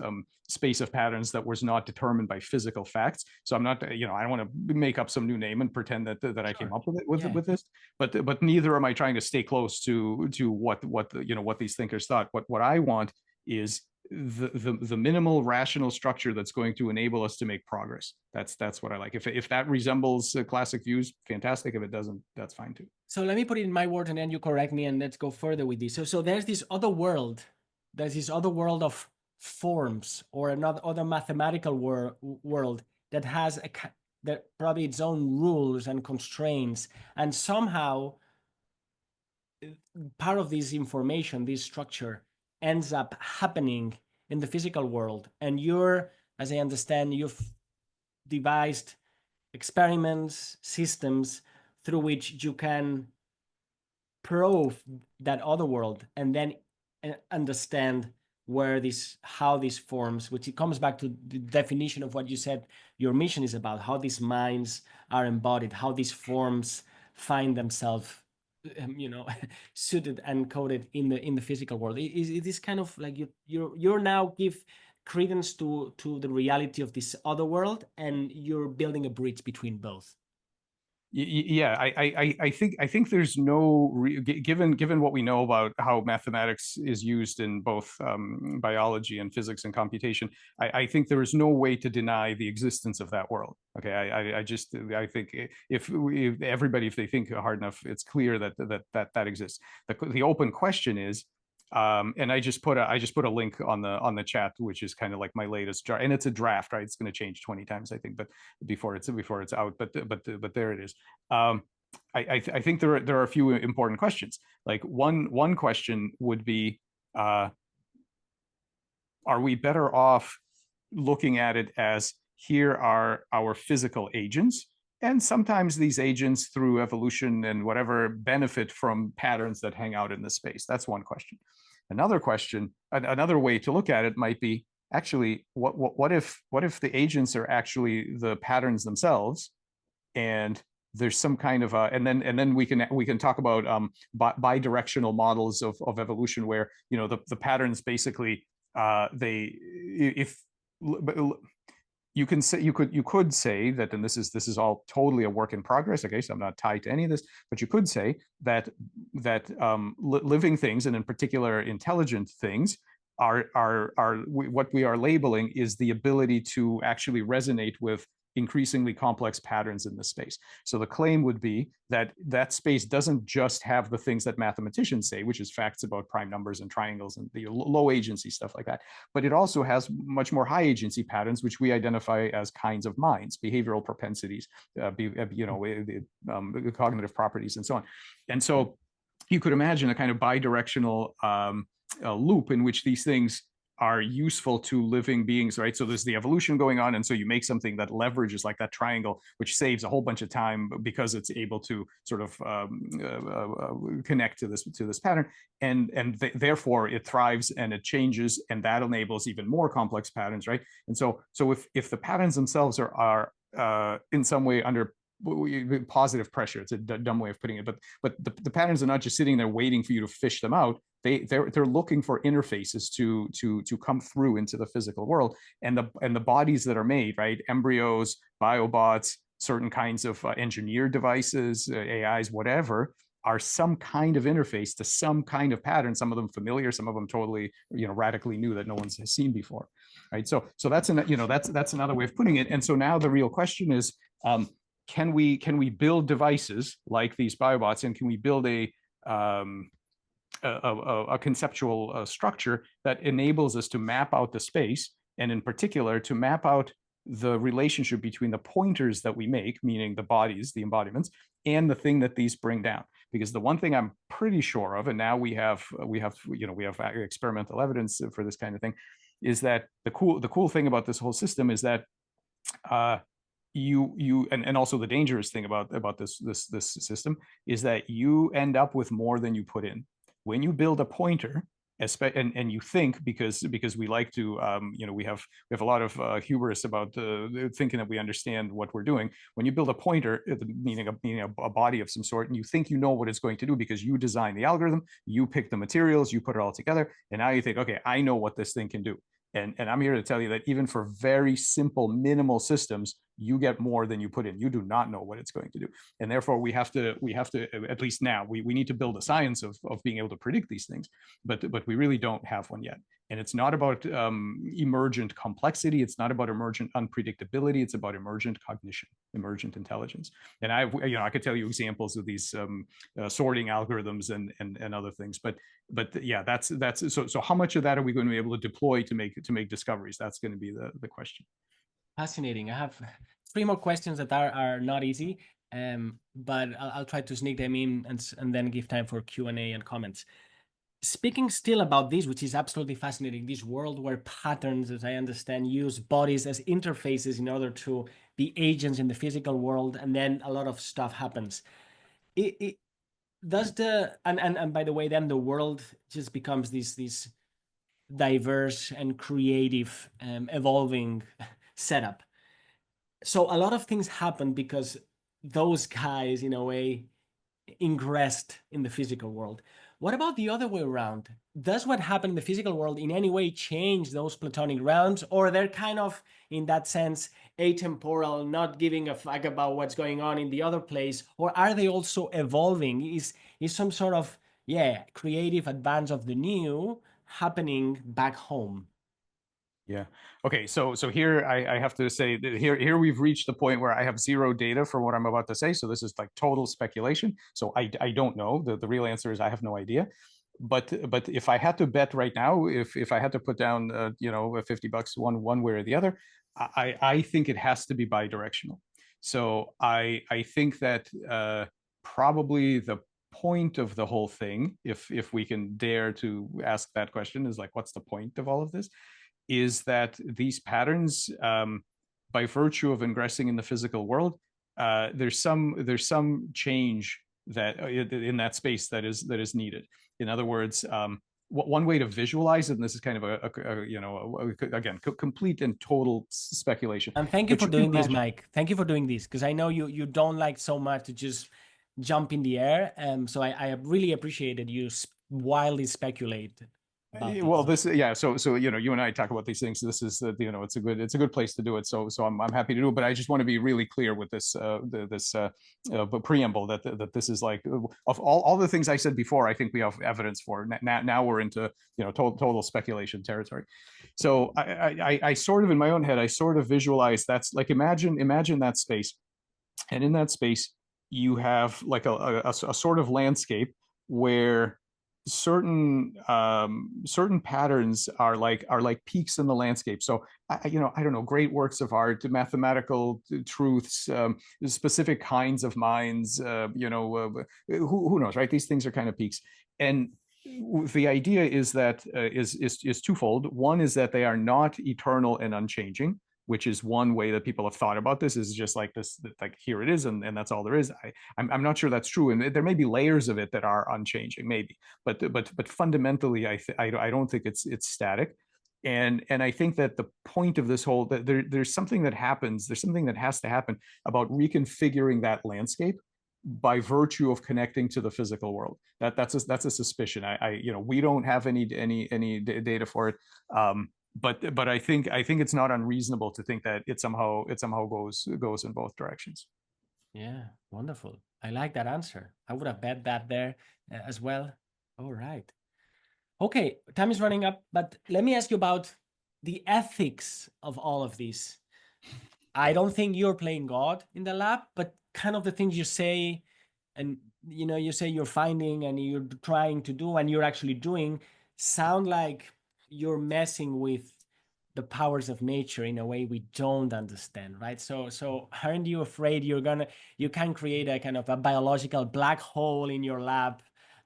space of patterns that was not determined by physical facts. So I'm not, you know, I don't want to make up some new name and pretend that I came up with it with this. But neither am I trying to stay close to what you know, what these thinkers thought. What I want is the minimal rational structure that's going to enable us to make progress. That's what I like. If that resembles classic views, fantastic. If it doesn't, that's fine too. So let me put it in my words and then you correct me and let's go further with this. So there's this other world. There's this other world of forms or another other mathematical world that has that probably its own rules and constraints, and somehow part of this information, this structure, ends up happening in the physical world. And you're, as I understand, you've devised experiments, systems through which you can probe that other world and then understand how this forms, which it comes back to the definition of what you said your mission is about, how these minds are embodied, how these forms find themselves you know, suited and coded in the physical world. It is kind of like you're now give credence to the reality of this other world, and you're building a bridge between both. Yeah, I think there's no given what we know about how mathematics is used in both biology and physics and computation. I think there is no way to deny the existence of that world. Okay, I think if everybody, if they think hard enough, it's clear that exists. The open question is, and I just put a link on the chat, which is kind of like my latest draft, and it's a draft, right? It's going to change 20 times, I think, but before it's out. But there it is. I think there are a few important questions. Like one question would be, are we better off looking at it as here are our physical agents? And sometimes these agents, through evolution and whatever, benefit from patterns that hang out in the space. That's one question. Another question, another way to look at it might be, actually, what if the agents are actually the patterns themselves, and there's some kind of and then we can talk about bidirectional models of evolution where, you know, the patterns basically you could say that, and this is all totally a work in progress. Okay, so I'm not tied to any of this, but you could say that living things, and in particular intelligent things, are what we are labeling is the ability to actually resonate with increasingly complex patterns in the space. So the claim would be that that space doesn't just have the things that mathematicians say, which is facts about prime numbers and triangles and the low agency stuff like that, but it also has much more high agency patterns, which we identify as kinds of minds, behavioral propensities, cognitive properties, and so on. And so you could imagine a kind of bidirectional loop in which these things are useful to living beings, right? So there's the evolution going on, and so you make something that leverages, like that triangle, which saves a whole bunch of time because it's able to sort of connect to this pattern, and therefore it thrives and it changes, and that enables even more complex patterns, right? And so if the patterns themselves are in some way under positive pressure, it's a dumb way of putting it, but the patterns are not just sitting there waiting for you to fish them out. They're looking for interfaces to come through into the physical world, and the bodies that are made, right? Embryos, biobots, certain kinds of engineered devices, AIs, whatever, are some kind of interface to some kind of pattern. Some of them familiar, some of them totally, you know, radically new that no one's seen before, right? So that's that's another way of putting it. And so now the real question is, can we build devices like these biobots, and can we build a conceptual structure that enables us to map out the space, and in particular to map out the relationship between the pointers that we make, meaning the bodies, the embodiments, and the thing that these bring down. Because the one thing I'm pretty sure of, and now we have experimental evidence for this kind of thing, is that the cool thing about this whole system is that and also the dangerous thing about this system is that you end up with more than you put in. When you build a pointer and you think because we like to we have a lot of hubris about thinking that we understand what we're doing. When you build a pointer, meaning a body of some sort, and you think you know what it's going to do because you design the algorithm, you pick the materials, you put it all together, and now you think, okay, I know what this thing can do. And I'm here to tell you that even for very simple, minimal systems, you get more than you put in. You do not know what it's going to do. And therefore, we have to, at least now, we need to build a science of being able to predict these things, but we really don't have one yet. And it's not about emergent complexity. It's not about emergent unpredictability. It's about emergent cognition, emergent intelligence. And I could tell you examples of these sorting algorithms and other things. But yeah, that's so how much of that are we going to be able to deploy to make discoveries? That's going to be the question. Fascinating. I have 3 more questions that are not easy, but I'll try to sneak them in and then give time for Q&A and comments. Speaking still about this, which is absolutely fascinating, this world where patterns, as I understand, use bodies as interfaces in order to be agents in the physical world, and then a lot of stuff happens. Does and by the way, then the world just becomes this diverse and creative, evolving setup. So a lot of things happen because those guys, in a way, ingressed in the physical world. What about the other way around? Does what happened in the physical world in any way change those Platonic realms, or they're kind of, in that sense, atemporal, not giving a fuck about what's going on in the other place? Or are they also evolving? Is some sort of, creative advance of the new happening back home? Yeah. Okay. So here I have to say that here we've reached the point where I have zero data for what I'm about to say. So this is like total speculation. So I don't know. The real answer is I have no idea. But if I had to bet right now, if I had to put down $50 one way or the other, I think it has to be bidirectional. So I think that probably the point of the whole thing, if we can dare to ask that question, is like, what's the point of all of this? Is that these patterns, by virtue of ingressing in the physical world, there's some change that in that space that is needed. In other words, one way to visualize it, and this is kind of again complete and total speculation. And thank you for doing this, Mike. Thank you for doing this, because I know you don't like so much to just jump in the air. So I really appreciated you wildly speculate. Well, so you and I talk about these things. This is it's a good place to do it. So I'm happy to do it. But I just want to be really clear with this preamble that this is like, of all the things I said before, I think we have evidence for. Now we're into total speculation territory. So I sort of, in my own head, I sort of visualize that's like, imagine that space, and in that space you have like a sort of landscape where certain patterns are like peaks in the landscape. So I don't know, great works of art, mathematical truths, specific kinds of minds, who knows, right? These things are kind of peaks. And the idea is that is twofold. One is that they are not eternal and unchanging, which is one way that people have thought about this, is just like this, like here it is, and that's all there is. I'm not sure that's true, and there may be layers of it that are unchanging, maybe, but fundamentally, I don't think it's static, and I think that the point of this whole, that there's something that happens, there's something that has to happen about reconfiguring that landscape by virtue of connecting to the physical world. That's a suspicion. We don't have any data for it. But I think it's not unreasonable to think that it somehow goes in both directions. Yeah, wonderful. I like that answer. I would have bet that there as well. All right. Okay, time is running up, but let me ask you about the ethics of all of this. I don't think you're playing God in the lab, but kind of the things you say, and you say you're finding and you're trying to do and you're actually doing, sound like you're messing with the powers of nature in a way we don't understand, right? So aren't you afraid you can create a kind of a biological black hole in your lab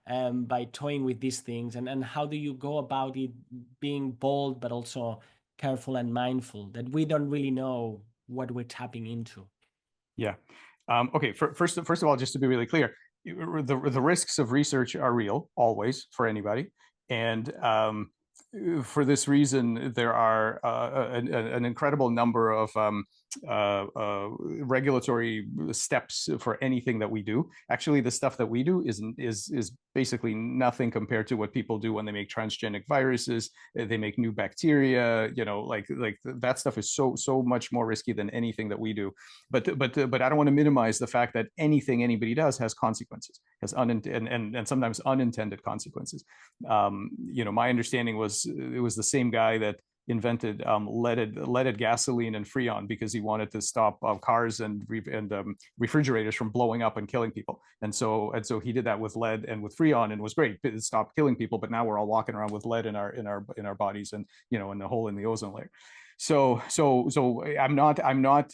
by toying with these things? And how do you go about it, being bold but also careful and mindful that we don't really know what we're tapping into? Yeah. Okay. First of all, just to be really clear, the risks of research are real always for anybody. And for this reason, there are an incredible number of regulatory steps for anything that we do. Actually, the stuff that we do is basically nothing compared to what people do when they make transgenic viruses. They make new bacteria. You know, like that stuff is so much more risky than anything that we do. But I don't want to minimize the fact that anything anybody does has consequences, has and sometimes unintended consequences. You know, my understanding was it was the same guy that invented leaded gasoline and freon because he wanted to stop cars and refrigerators from blowing up and killing people. And so he did that with lead and with freon, and it was great. It stopped killing people, but now we're all walking around with lead in our bodies, and you know, in the hole in the ozone layer. So I'm not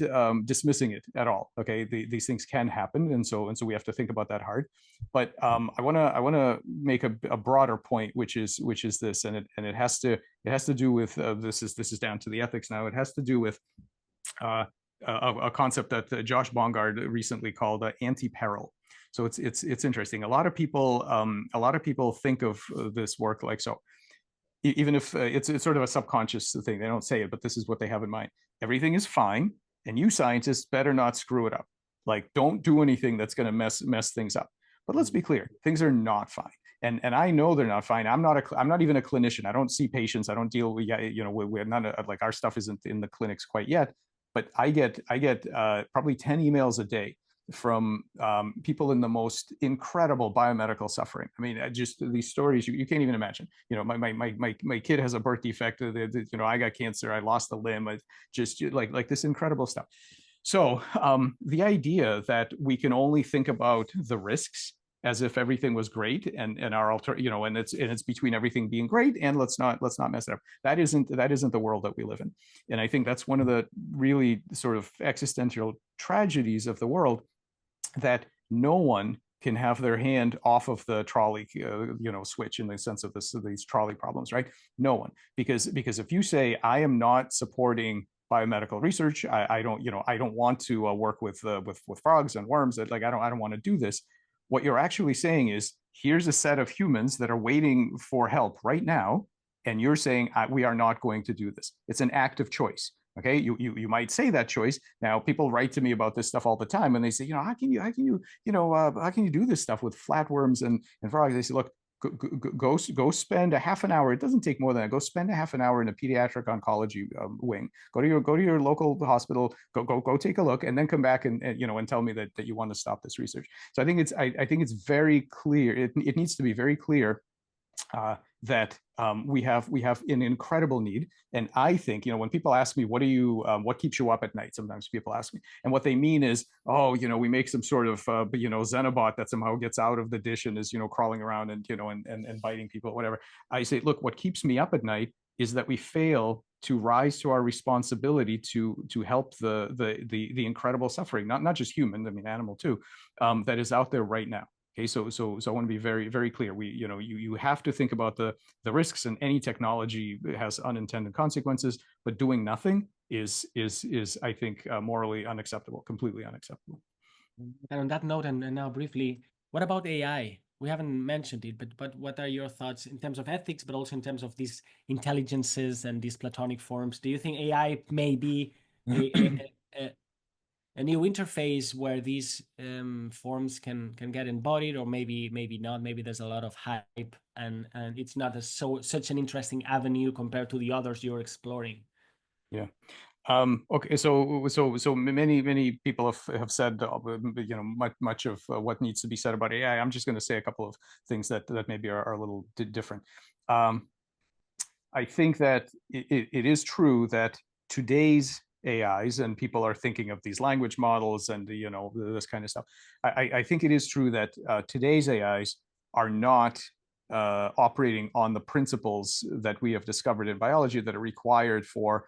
dismissing it at all. Okay, these things can happen, and so we have to think about that hard. But I want to make a broader point, which is this, and it has to do with this is down to the ethics now. It has to do with a concept that Josh Bongard recently called anti-peril. So it's interesting. A lot of people think of this work like so. Even if it's sort of a subconscious thing, they don't say it, but this is what they have in mind. Everything is fine, and you scientists better not screw it up. Like, don't do anything that's going to mess things up. But let's be clear, things are not fine, and I know they're not fine. I'm not even a clinician. I don't see patients. I don't deal with, you know, we're not like, our stuff isn't in the clinics quite yet. But I get probably 10 emails a day from people in the most incredible biomedical suffering. I mean, just these stories you can't even imagine. You know, my kid has a birth defect. You know, I got cancer. I lost a limb. Just like this incredible stuff. So the idea that we can only think about the risks as if everything was great, and our you know, and it's between everything being great and let's not mess it up. That isn't the world that we live in. And I think that's one of the really sort of existential tragedies of the world, that no one can have their hand off of the trolley, you know, switch, in the sense of these trolley problems, right? No one, because if you say, I am not supporting biomedical research, I don't want to work with frogs and worms, that like I don't want to do this. What you're actually saying is, here's a set of humans that are waiting for help right now, and you're saying we are not going to do this. It's an active choice. Okay, you might say that choice. Now, people write to me about this stuff all the time, and they say, you know, how can you do this stuff with flatworms and frogs? They say, look, go spend a half an hour. It doesn't take more than that. Go spend a half an hour in a pediatric oncology wing. Go to your local hospital. Go take a look, and then come back and you know, and tell me that you want to stop this research. So I think it's very clear. It needs to be very clear that we have an incredible need. And I think, you know, when people ask me, what keeps you up at night? Sometimes people ask me, and what they mean is, oh, you know, we make some sort of, you know, Xenobot that somehow gets out of the dish and is, you know, crawling around and, you know, and biting people, whatever. I say, look, what keeps me up at night is that we fail to rise to our responsibility to help the incredible suffering, not just human, I mean, animal too, that is out there right now. Okay, so I want to be very, very clear. You have to think about the risks, and any technology has unintended consequences, but doing nothing is I think morally unacceptable, completely unacceptable. And on that note, and now briefly, what about AI? We haven't mentioned it, but what are your thoughts in terms of ethics, but also in terms of these intelligences and these Platonic forms? Do you think AI may be a new interface where these forms can get embodied, or maybe not? Maybe there's a lot of hype, and it's not such an interesting avenue compared to the others you're exploring. Yeah. Okay. So many people have said, you know, much of what needs to be said about AI. I'm just going to say a couple of things that maybe are a little different. I think that it is true that today's AIs, and people are thinking of these language models and, you know, this kind of stuff. I think it is true that today's AIs are not operating on the principles that we have discovered in biology that are required for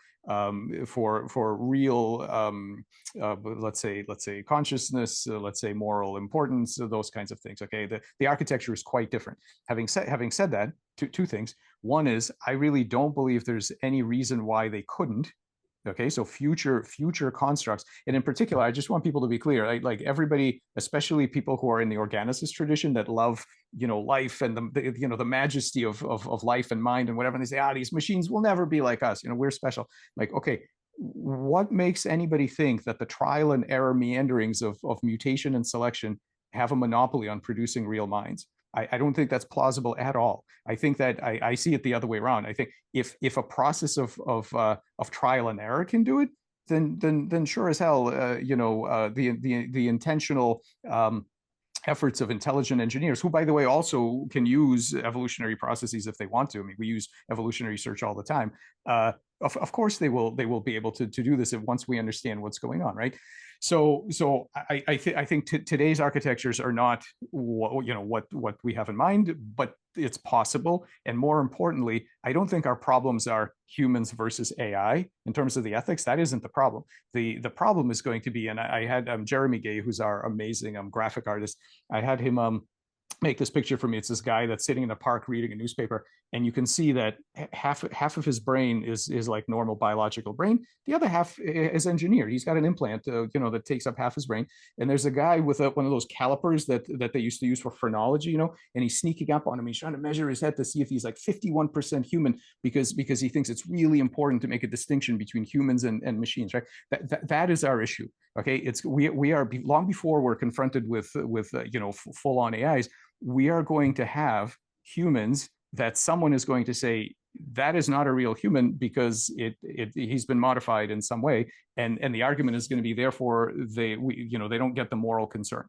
real, let's say consciousness, let's say moral importance, those kinds of things. Okay, the architecture is quite different. Having said that, two things. One is, I really don't believe there's any reason why they couldn't Okay, so future constructs, and in particular, I just want people to be clear. Like everybody, especially people who are in the organicist tradition that love, life and the majesty of life and mind and whatever. And they say, these machines will never be like us. We're special. Like, okay, what makes anybody think that the trial and error meanderings of mutation and selection have a monopoly on producing real minds? I don't think that's plausible at all. I think that I see it the other way around. I think if a process of trial and error can do it, then sure as hell, the intentional efforts of intelligent engineers, who, by the way, also can use evolutionary processes if they want to. I mean, we use evolutionary search all the time. Of course, they will be able to do this once we understand what's going on, right? So I think today's architectures are not what we have in mind, but it's possible. And more importantly, I don't think our problems are humans versus AI in terms of the ethics. That isn't the problem. The problem is going to be, and I had Jeremy Gay, who's our amazing graphic artist. I had him make this picture for me. It's this guy that's sitting in a park reading a newspaper, and you can see that half of his brain is like normal biological brain. The other half is engineered. He's got an implant, that takes up half his brain. And there's a guy with one of those calipers that they used to use for phrenology, and he's sneaking up on him. He's trying to measure his head to see if he's like 51% human because he thinks it's really important to make a distinction between humans and machines, right? That is our issue. Okay, we are long before we're confronted with full-on AIs. We are going to have humans that someone is going to say that is not a real human because he's been modified in some way, and the argument is going to be therefore they don't get the moral concern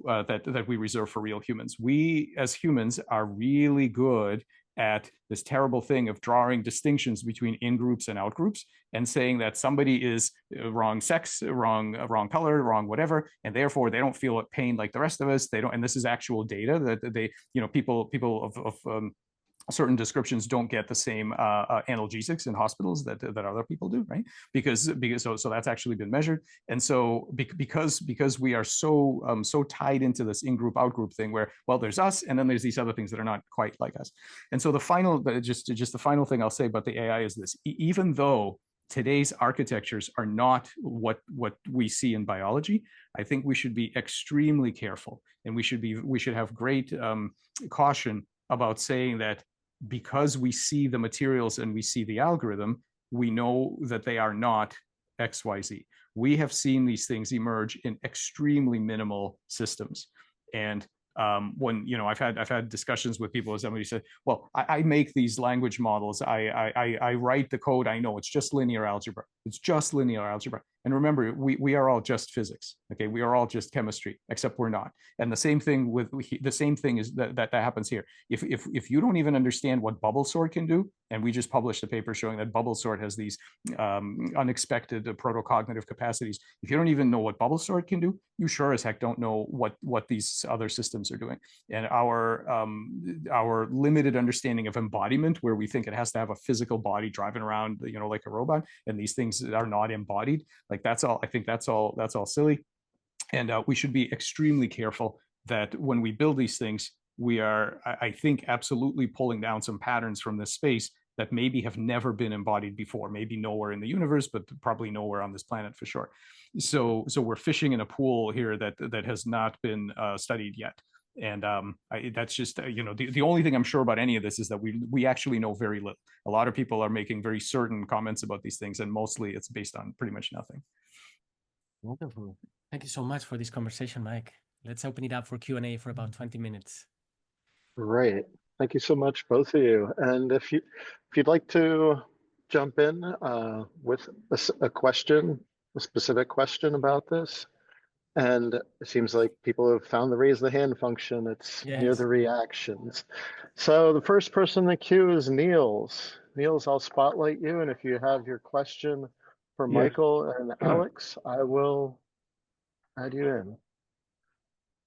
that we reserve for real humans. We as humans are really good at this terrible thing of drawing distinctions between in-groups and out-groups and saying that somebody is wrong sex, wrong color, wrong whatever, and therefore they don't feel pain like the rest of us. They don't, and this is actual data that they, people of certain descriptions don't get the same analgesics in hospitals that other people do, right? Because so that's actually been measured. And so because we are so tied into this in-group out-group thing where, well, there's us and then there's these other things that are not quite like us. And so the final thing I'll say about the AI is this: even though today's architectures are not what we see in biology, I think we should be extremely careful, and we should have great caution about saying that because we see the materials and we see the algorithm, we know that they are not XYZ. We have seen these things emerge in extremely minimal systems. And when I've had discussions with people, as somebody said, well, I make these language models, I write the code, I know it's just linear algebra. It's just linear algebra. And remember, we are all just physics. Okay, we are all just chemistry, except we're not. And the same thing is that happens here. If you don't even understand what bubble sort can do, and we just published a paper showing that bubble sort has these unexpected protocognitive capacities. If you don't even know what bubble sort can do, you sure as heck don't know what these other systems are doing. And our limited understanding of embodiment, where we think it has to have a physical body driving around, like a robot, and these things are not embodied. Like that's all. I think that's all silly, and we should be extremely careful that when we build these things, we are, I think, absolutely pulling down some patterns from this space that maybe have never been embodied before, maybe nowhere in the universe, but probably nowhere on this planet for sure. So we're fishing in a pool here that has not been studied yet. And that's just, the only thing I'm sure about any of this is that we actually know very little. A lot of people are making very certain comments about these things, and mostly it's based on pretty much nothing. Wonderful. Thank you so much for this conversation, Mike. Let's open it up for Q&A for about 20 minutes. Great. Thank you so much, both of you. And if you'd like to jump in with a question, a specific question about this, and it seems like people have found the raise the hand function. It's near the reactions. So the first person in the queue is Niels. Niels, I'll spotlight you, and if you have your question for Michael and Àlex, I will add you in.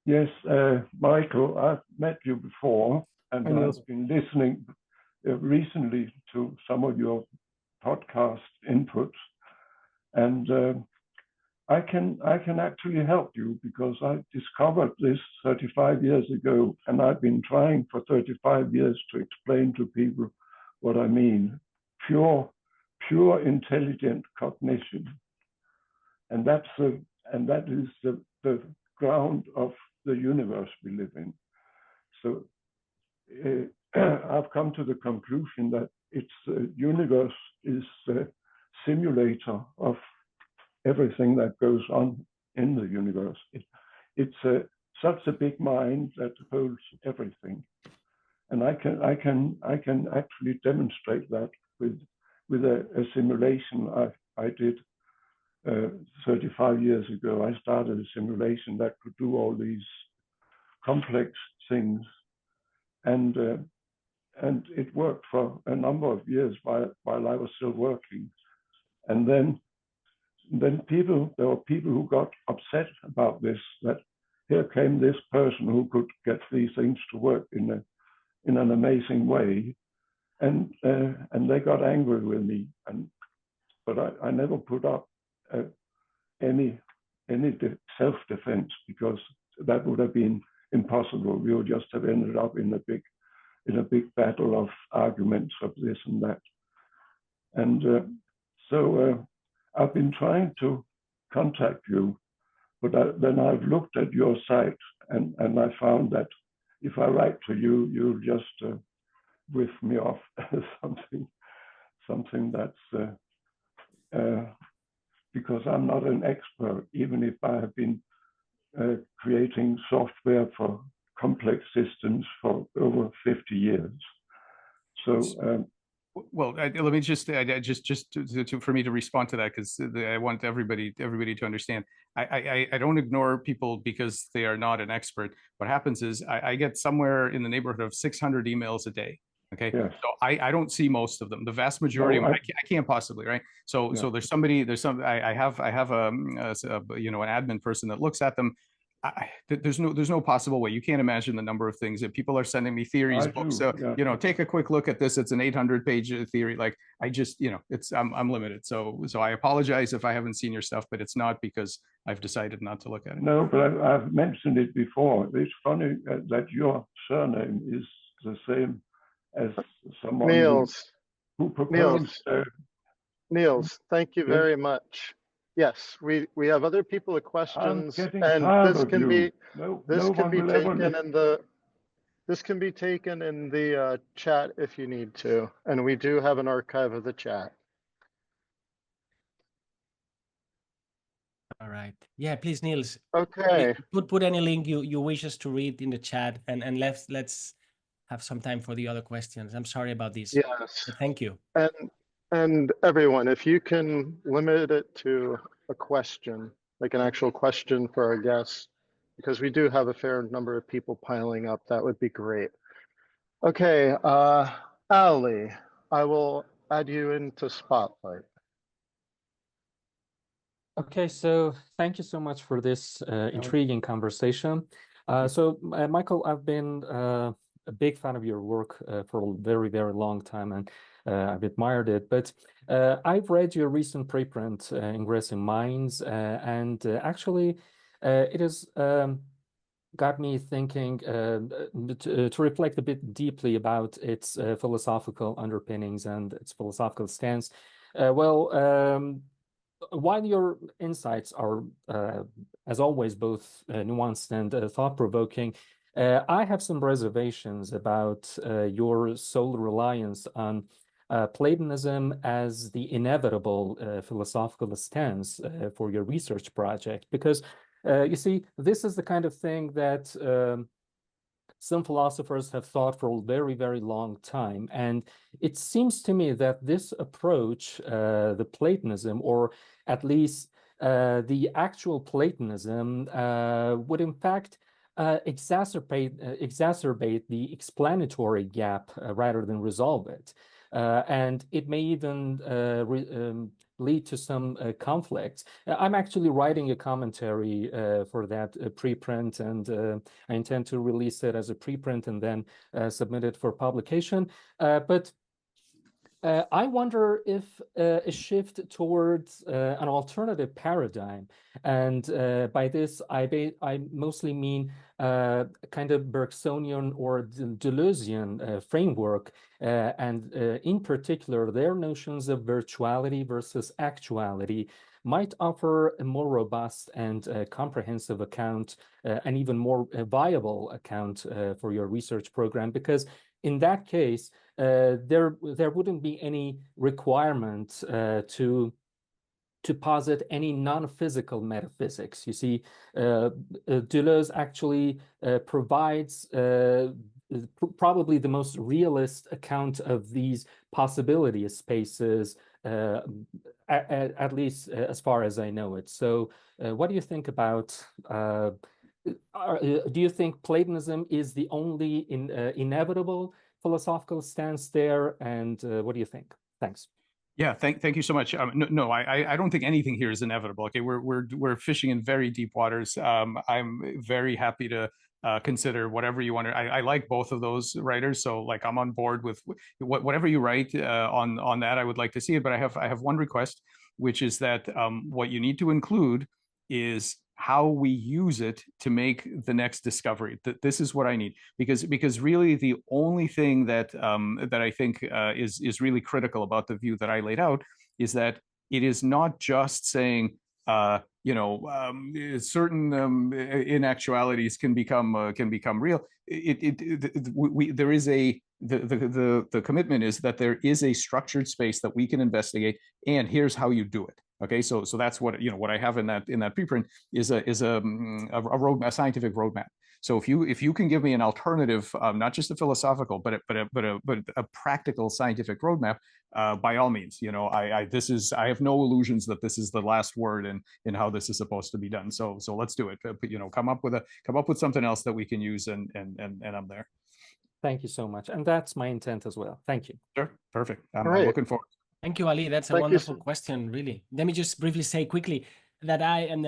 Yes, Michael, I've met you before, and I've been listening recently to some of your podcast inputs, and I can actually help you because I discovered this 35 years ago, and I've been trying for 35 years to explain to people what I mean. Pure pure intelligent cognition, and that is the ground of the universe we live in. So I've come to the conclusion that its universe is a simulator of everything that goes on in the universe. It's such a big mind that holds everything, and I can actually demonstrate that with a simulation I did 35 years ago. I started a simulation that could do all these complex things, and it worked for a number of years while I was still working. And then there were people who got upset about this, that here came this person who could get these things to work in an amazing way, and they got angry with me. But I never put up any self-defense, because that would have been impossible. We would just have ended up in a big battle of arguments of this and that. And so I've been trying to contact you, but then I've looked at your site, and I found that if I write to you, you'll just whiff me off something that's because I'm not an expert, even if I have been creating software for complex systems for over 50 years. So well, let me just for me to respond to that, because I want everybody to understand. I don't ignore people because they are not an expert. What happens is I get somewhere in the neighborhood of 600 emails a day. Okay, yes. So I don't see most of them. The vast majority of them, I can't possibly, right? So yeah. So I have an admin person that looks at them. There's no possible way. You can't imagine the number of things that people are sending me, theories, books. Yeah. Take a quick look at this. It's an 800-page theory. Like I'm limited. So I apologize if I haven't seen your stuff, but it's not because I've decided not to look at it. No, but I've mentioned it before. It's funny that your surname is the same as someone who proposed. Niels, thank you very much. Yes, we have other people with questions, and this can be taken in the chat if you need to, and we do have an archive of the chat. All right. Yeah, please, Niels. Okay. Put any link you wish us to read in the chat, and let's have some time for the other questions. I'm sorry about this. Yes. But thank you. And everyone, if you can limit it to a question, like an actual question for our guests, because we do have a fair number of people piling up, that would be great. Okay, Ali, I will add you into Spotlight. Okay, so thank you so much for this intriguing conversation. So Michael, I've been a big fan of your work for a very, very long time, and I've admired it. But I've read your recent preprint, Ingressing Minds, and actually it has got me thinking to reflect a bit deeply about its philosophical underpinnings and its philosophical stance. While your insights are, as always, both nuanced and thought-provoking, I have some reservations about your sole reliance on Platonism as the inevitable philosophical stance for your research project, because you see, this is the kind of thing that some philosophers have thought for a very, very long time. And it seems to me that this approach, the Platonism, or at least the actual Platonism, would in fact exacerbate the explanatory gap rather than resolve it. And it may even lead to some conflicts. I'm actually writing a commentary for that preprint, and I intend to release it as a preprint and then submit it for publication. But I wonder if a shift towards an alternative paradigm, and by this I mostly mean kind of Bergsonian or Deleuzian framework, and in particular their notions of virtuality versus actuality might offer a more robust and comprehensive account, an even more viable account for your research program, because in that case, there wouldn't be any requirement to posit any non-physical metaphysics. You see, Deleuze actually provides probably the most realist account of these possibility spaces, at least as far as I know it. So what do you think about do you think Platonism is the only inevitable philosophical stance there? And what do you think? Thanks. Yeah, thank you so much. No, I don't think anything here is inevitable. Okay, we're fishing in very deep waters. I'm very happy to consider whatever you want to. I like both of those writers, so like I'm on board with whatever you write on that. I would like to see it, but I have one request, which is that what you need to include is how we use it to make the next discovery. This is what I need, because really the only thing that that I think is really critical about the view that I laid out is that it is not just saying certain inactualities can become real. There is the commitment is that there is a structured space that we can investigate, and here's how you do it. Okay, so that's what what I have in that preprint is a scientific roadmap. So if you can give me an alternative, not just a philosophical, but a practical scientific roadmap, by all means, I have no illusions that this is the last word in how this is supposed to be done. So let's do it. Come up with something else that we can use, and I'm there. Thank you so much, and that's my intent as well. Thank you. Sure, perfect. I'm looking forward. Thank you, Ali. That's a wonderful question, really. Let me just briefly say quickly that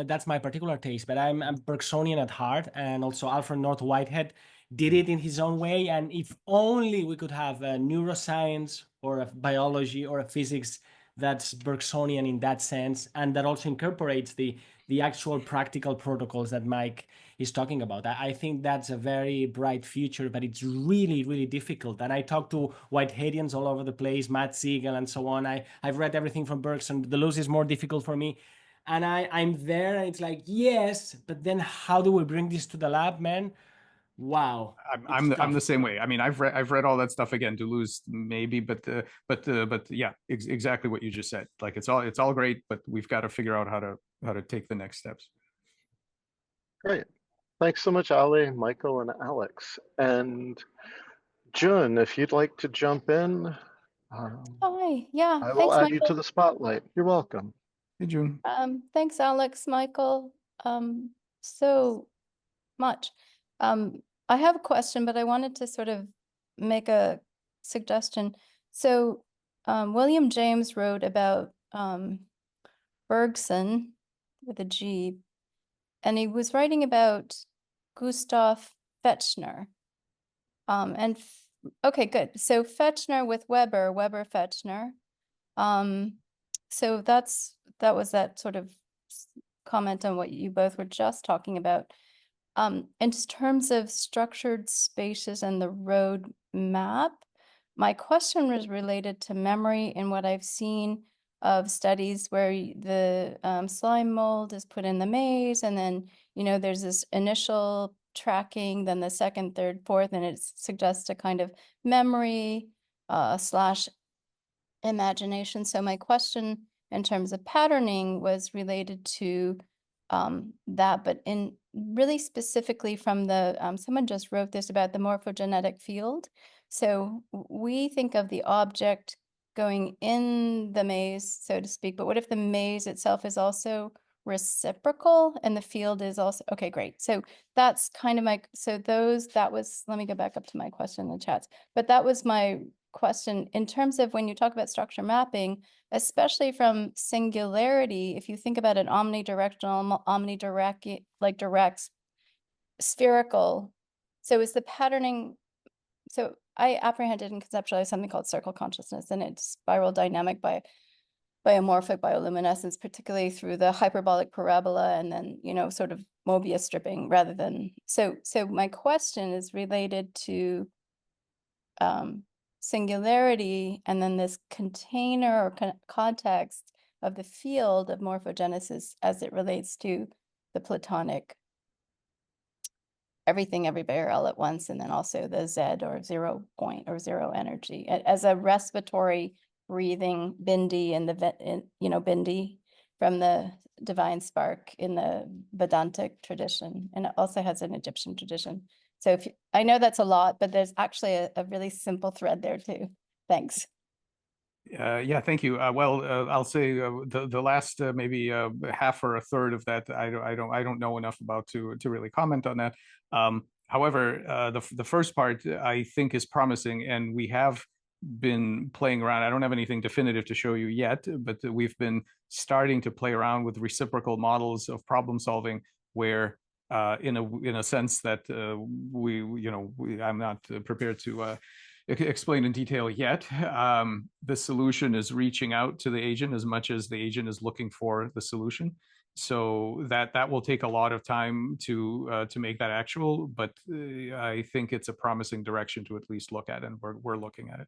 that's my particular taste, but I'm Bergsonian at heart, and also Alfred North Whitehead did it in his own way. And if only we could have a neuroscience or a biology or a physics that's Bergsonian in that sense, and that also incorporates the actual practical protocols that Mike is talking about. I think that's a very bright future, but it's really, really difficult. And I talk to Whiteheadians all over the place, Matt Siegel and so on. I've read everything from Bergson. Deleuze is more difficult for me. And I'm there, and it's like, yes, but then how do we bring this to the lab, man? Wow. I'm the same way. I mean, I've read all that stuff again. Deleuze maybe, but yeah, exactly what you just said. Like it's all great, but we've got to figure out how to take the next steps. Great. Thanks so much, Ali, Michael, and Alex. And Jun, if you'd like to jump in. Hi. Yeah. I will thanks, add Michael. you to the spotlight. You're welcome. Hey, June. Thanks, Alex, Michael, so much. I have a question, but I wanted to sort of make a suggestion. So William James wrote about Bergson with a G, and he was writing about Gustav Fechner. Okay, good. So Fechner with Weber, Weber-Fechner. So that was that sort of comment on what you both were just talking about. In terms of structured spaces and the road map, my question was related to memory and what I've seen of studies where the slime mold is put in the maze, and then, there's this initial tracking, then the second, third, fourth, and it suggests a kind of memory slash imagination. So my question in terms of patterning was related to that, but in really specifically from the, someone just wrote this about the morphogenetic field. So we think of the object going in the maze, so to speak, but what if the maze itself is also reciprocal and the field is also, okay, great. So that's kind of let me go back up to my question in the chats, but that was my question in terms of when you talk about structure mapping, especially from singularity, if you think about an omnidirectional, direct, spherical. So is the patterning so I apprehended and conceptualized something called circle consciousness, and it's spiral dynamic by biomorphic bioluminescence, particularly through the hyperbolic parabola, and then, you know, sort of Mobius stripping rather than, so my question is related to singularity, and then this container or context of the field of morphogenesis as it relates to the Platonic everything everywhere all at once, and then also the Z or 0 point or zero energy as a respiratory breathing bindi in the you know, bindi from the divine spark in the Vedantic tradition, and it also has an Egyptian tradition. So if I know that's a lot, but there's actually a really simple thread there too. Thanks. Yeah, thank you. Well, I'll say the last maybe half or a third of that I don't know enough about to really comment on that. However, the first part I think is promising, and we have been playing around. I don't have anything definitive to show you yet, but we've been starting to play around with reciprocal models of problem solving, where in a sense that I'm not prepared to explain in detail yet. The solution is reaching out to the agent as much as the agent is looking for the solution. So that will take a lot of time to make that actual, but I think it's a promising direction to at least look at, and we're looking at it.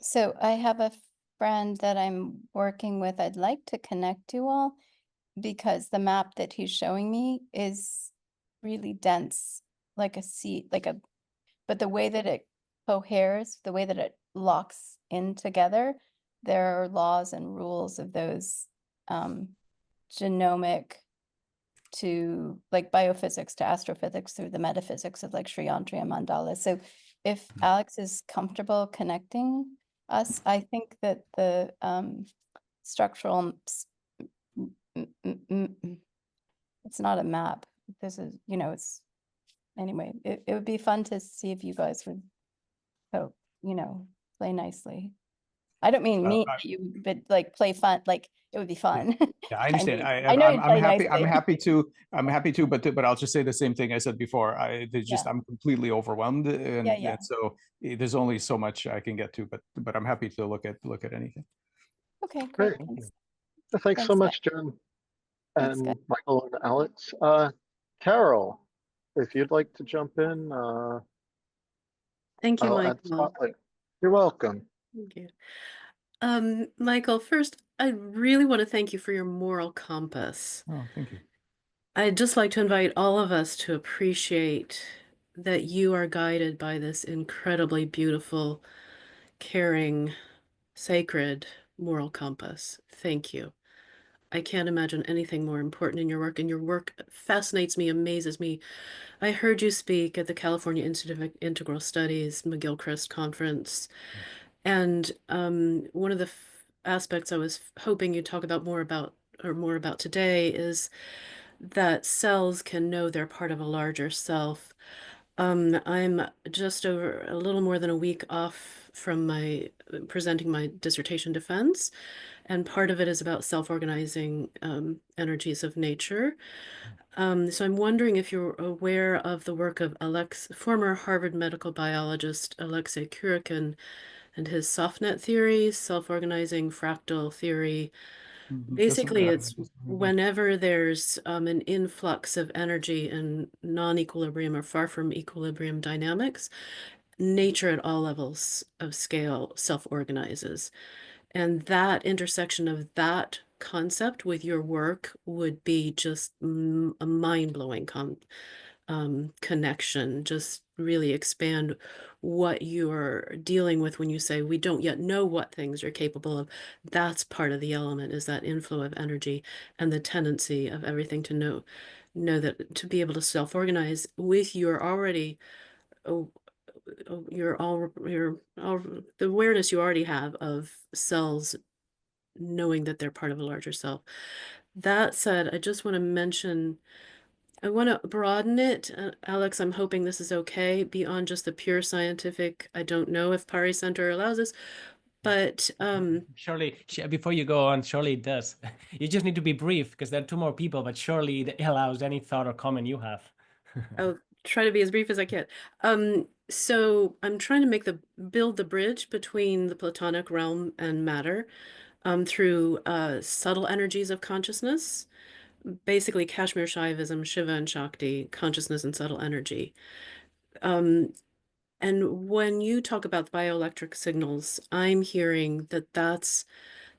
So I have a friend that I'm working with. I'd like to connect you all, because the map that he's showing me is really dense, like a seed, but the way that it coheres, the way that it locks in together, there are laws and rules of those genomic to like biophysics to astrophysics through the metaphysics of like Sri Antri and Mandala. So if Àlex is comfortable connecting us, I think that the structural, it's not a map. This is, you know, it's, anyway, it would be fun to see if you guys would, you know, play nicely. I don't mean me, you, but like play fun, like it would be fun. Yeah, I understand. I know you'd play nicely. I'm happy to, but I'll just say the same thing I said before. I'm completely overwhelmed, and so there's only so much I can get to, but I'm happy to look at anything. Okay, great. Thanks so much, Jen. And Michael and Àlex. Carol, if you'd like to jump in. Thank you, Michael. You're welcome. Thank you. Michael, first, I really want to thank you for your moral compass. Oh, thank you. I'd just like to invite all of us to appreciate that you are guided by this incredibly beautiful, caring, sacred moral compass. Thank you. I can't imagine anything more important in your work, and your work fascinates me, amazes me. I heard you speak at the California Institute of Integral Studies McGill-Christ conference, and one of the aspects I was hoping you'd talk about more about today is that cells can know they're part of a larger self. I'm just over a little more than a week off from presenting my dissertation defense, and part of it is about self-organizing energies of nature. So I'm wondering if you're aware of the work of former Harvard medical biologist Alexei Kurakin and his softnet theory, self-organizing fractal theory. Basically, it's whenever there's an influx of energy in non-equilibrium or far from equilibrium dynamics, nature at all levels of scale self-organizes. And that intersection of that concept with your work would be just a mind-blowing connection, just really expand what you're dealing with when you say we don't yet know what things are capable of. That's part of the element, is that inflow of energy and the tendency of everything to know that, to be able to self-organize with your already the awareness you already have of cells knowing that they're part of a larger self. That said, I just want to mention, I want to broaden it. Àlex, I'm hoping this is okay, beyond just the pure scientific. I don't know if Pari Center allows this, but surely, before you go on, surely it does. You just need to be brief, because there are two more people, but surely it allows any thought or comment you have. Oh, try to be as brief as I can. So I'm trying to build the bridge between the Platonic realm and matter through subtle energies of consciousness, basically Kashmir Shaivism, Shiva and Shakti, consciousness and subtle energy. And when you talk about bioelectric signals, I'm hearing that that's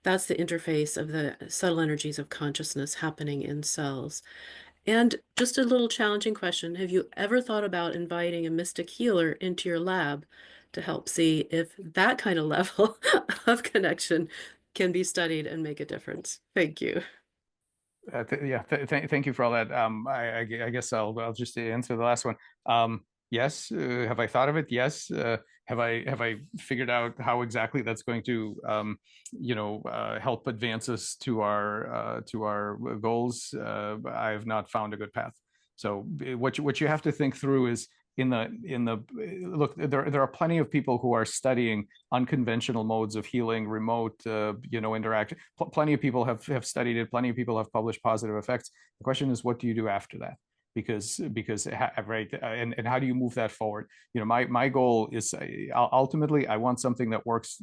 the interface of the subtle energies of consciousness happening in cells. And just a little challenging question, have you ever thought about inviting a mystic healer into your lab to help see if that kind of level of connection can be studied and make a difference? Thank you. Thank you for all that. I guess I'll just answer the last one. Yes. Have I thought of it? Yes. Have I figured out how exactly that's going to help advance us to our goals? I have not found a good path. So what you have to think through is look, there are plenty of people who are studying unconventional modes of healing, remote interaction. Plenty of people have studied it. Plenty of people have published positive effects. The question is, what do you do after that? Because right, and how do you move that forward? My goal is ultimately I want something that works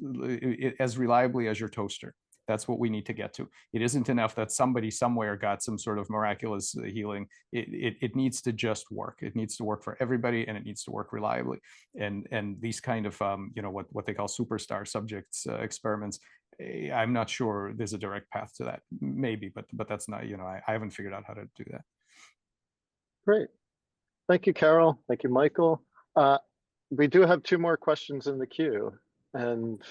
as reliably as your toaster. That's what we need to get to. It isn't enough that somebody somewhere got some sort of miraculous healing. It needs to just work. It needs to work for everybody, and it needs to work reliably. And these kind of what they call superstar subjects experiments, I'm not sure there's a direct path to that. Maybe, but that's not, I haven't figured out how to do that. Great. Thank you, Carol. Thank you, Michael. We do have 2 more questions in the queue, and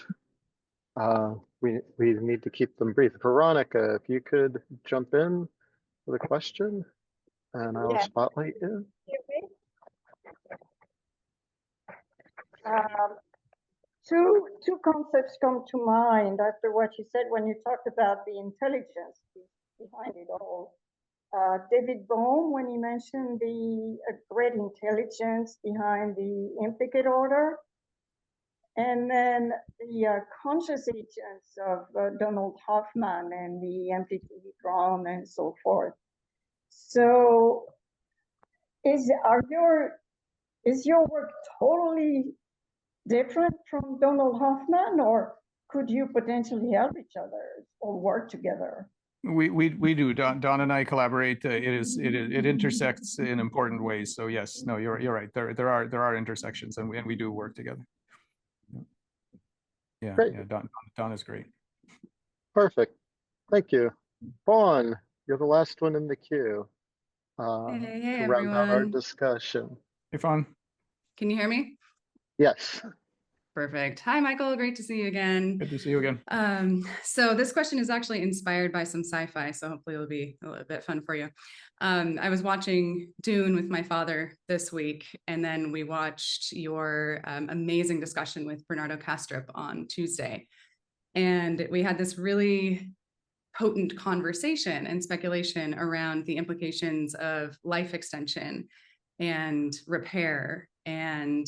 we need to keep them brief. Veronica, if you could jump in with a question, and I'll spotlight you. Two concepts come to mind after what you said when you talked about the intelligence behind it all. David Bohm, when he mentioned the great intelligence behind the implicate order, and then the conscious agents of Donald Hoffman and the amplitudinron and so forth. So is your work totally different from Donald Hoffman, or could you potentially help each other or work together? We do. Don and I collaborate. It intersects in important ways. So yes, no, you're right. There are intersections, and we do work together. Yeah, great. Yeah. Don is great. Perfect. Thank you. Fawn, you're the last one in the queue. Hey, to round out our everyone. discussion. Hey, Fawn. Can you hear me? Yes. Perfect. Hi, Michael. Great to see you again. Good to see you again. So this question is actually inspired by some sci-fi, so hopefully it'll be a little bit fun for you. I was watching Dune with my father this week, and then we watched your amazing discussion with Bernardo Kastrup on Tuesday. And we had this really potent conversation and speculation around the implications of life extension and repair, and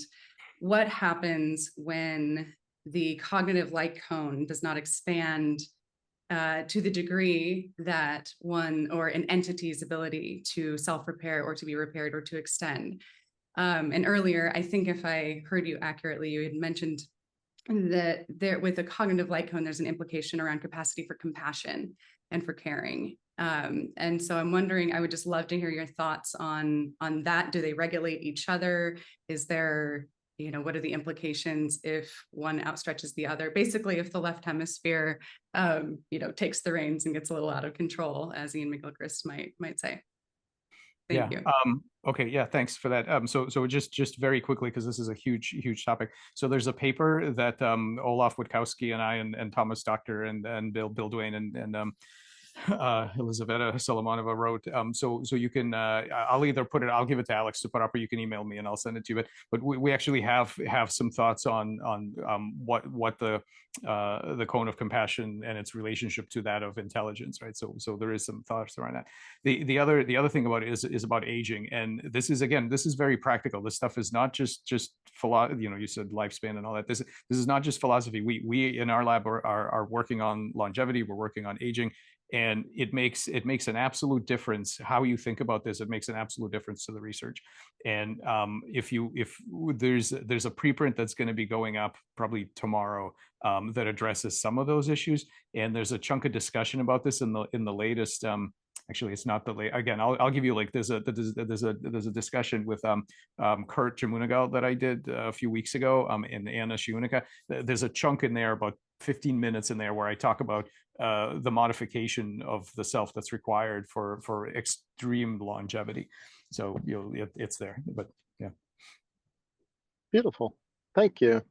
what happens when the cognitive light cone does not expand to the degree that one or an entity's ability to self-repair or to be repaired or to extend. And earlier, I think if I heard you accurately, you had mentioned that there, with the cognitive light cone, there's an implication around capacity for compassion and for caring. And so I'm wondering, I would just love to hear your thoughts on that. Do they regulate each other? Is there, what are the implications if one outstretches the other? Basically, if the left hemisphere, takes the reins and gets a little out of control, as Ian McGilchrist might say. Thank you. Okay. Yeah. Thanks for that. So just very quickly, because this is a huge topic. So there's a paper that Olaf Witkowski and I and Thomas Doctor and Bill Duane and Elizaveta Solomonova wrote. So you can, I'll either I'll give it to Alex to put up, or you can email me and I'll send it to you. But we actually have some thoughts on what the cone of compassion and its relationship to that of intelligence, right? So there is some thoughts around that. The other thing about it is about aging, and this is very practical. This stuff is not just philosophy. You said lifespan and all that. This is not just philosophy. We in our lab are working on longevity. We're working on aging. And and it makes an absolute difference how you think about this. It makes an absolute difference to the research. And if there's a preprint that's going to be going up probably tomorrow that addresses some of those issues, and there's a chunk of discussion about this in the latest. Actually, it's not the late. Again, I'll give you like there's a discussion with Kurt Jamunigal that I did a few weeks ago, and Anna Shiunica. There's a chunk in there, about 15 minutes in there, where I talk about the modification of the self that's required for extreme longevity. So it's there, but yeah. Beautiful, thank you.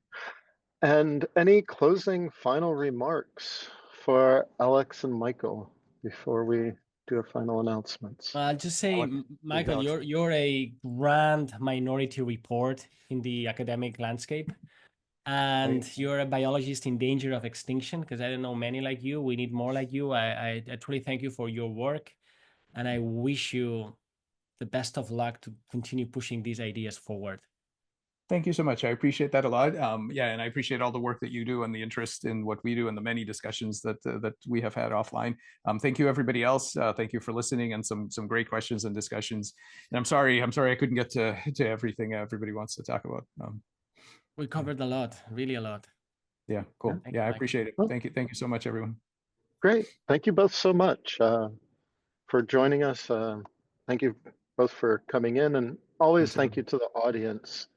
And any closing final remarks for Àlex and Michael before we do a final announcements? I'll just say, Michael, you're a grand minority report in the academic landscape, and you're a biologist in danger of extinction, because I don't know many like you. We need more like you. I truly thank you for your work, and I wish you the best of luck to continue pushing these ideas forward. Thank you so much. I appreciate that a lot. Yeah, and I appreciate all the work that you do and the interest in what we do and the many discussions that we have had offline. Thank you, everybody else. Thank you for listening and some great questions and discussions. And I'm sorry I couldn't get to everything everybody wants to talk about. We covered a lot, really a lot. Yeah, cool. Yeah, I appreciate it. Thank you so much, everyone. Great. Thank you both so much for joining us. Thank you both for coming in, and always thank you to the audience.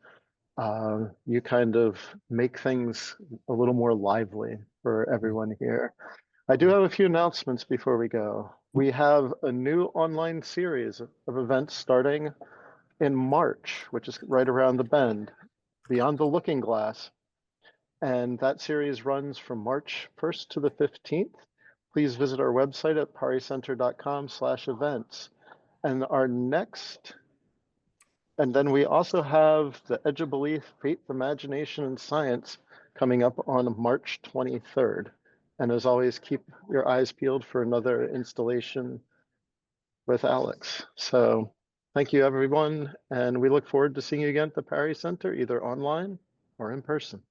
You kind of make things a little more lively for everyone here. I do have a few announcements before we go. We have a new online series of events starting in March, which is right around the bend, Beyond the Looking Glass. And that series runs from March 1st to the 15th. Please visit our website at paricenter.com/events. And then we also have the Edge of Belief, Faith, Imagination, and Science coming up on March 23rd. And as always, keep your eyes peeled for another installation with Àlex. So thank you, everyone. And we look forward to seeing you again at the Parry Center, either online or in person.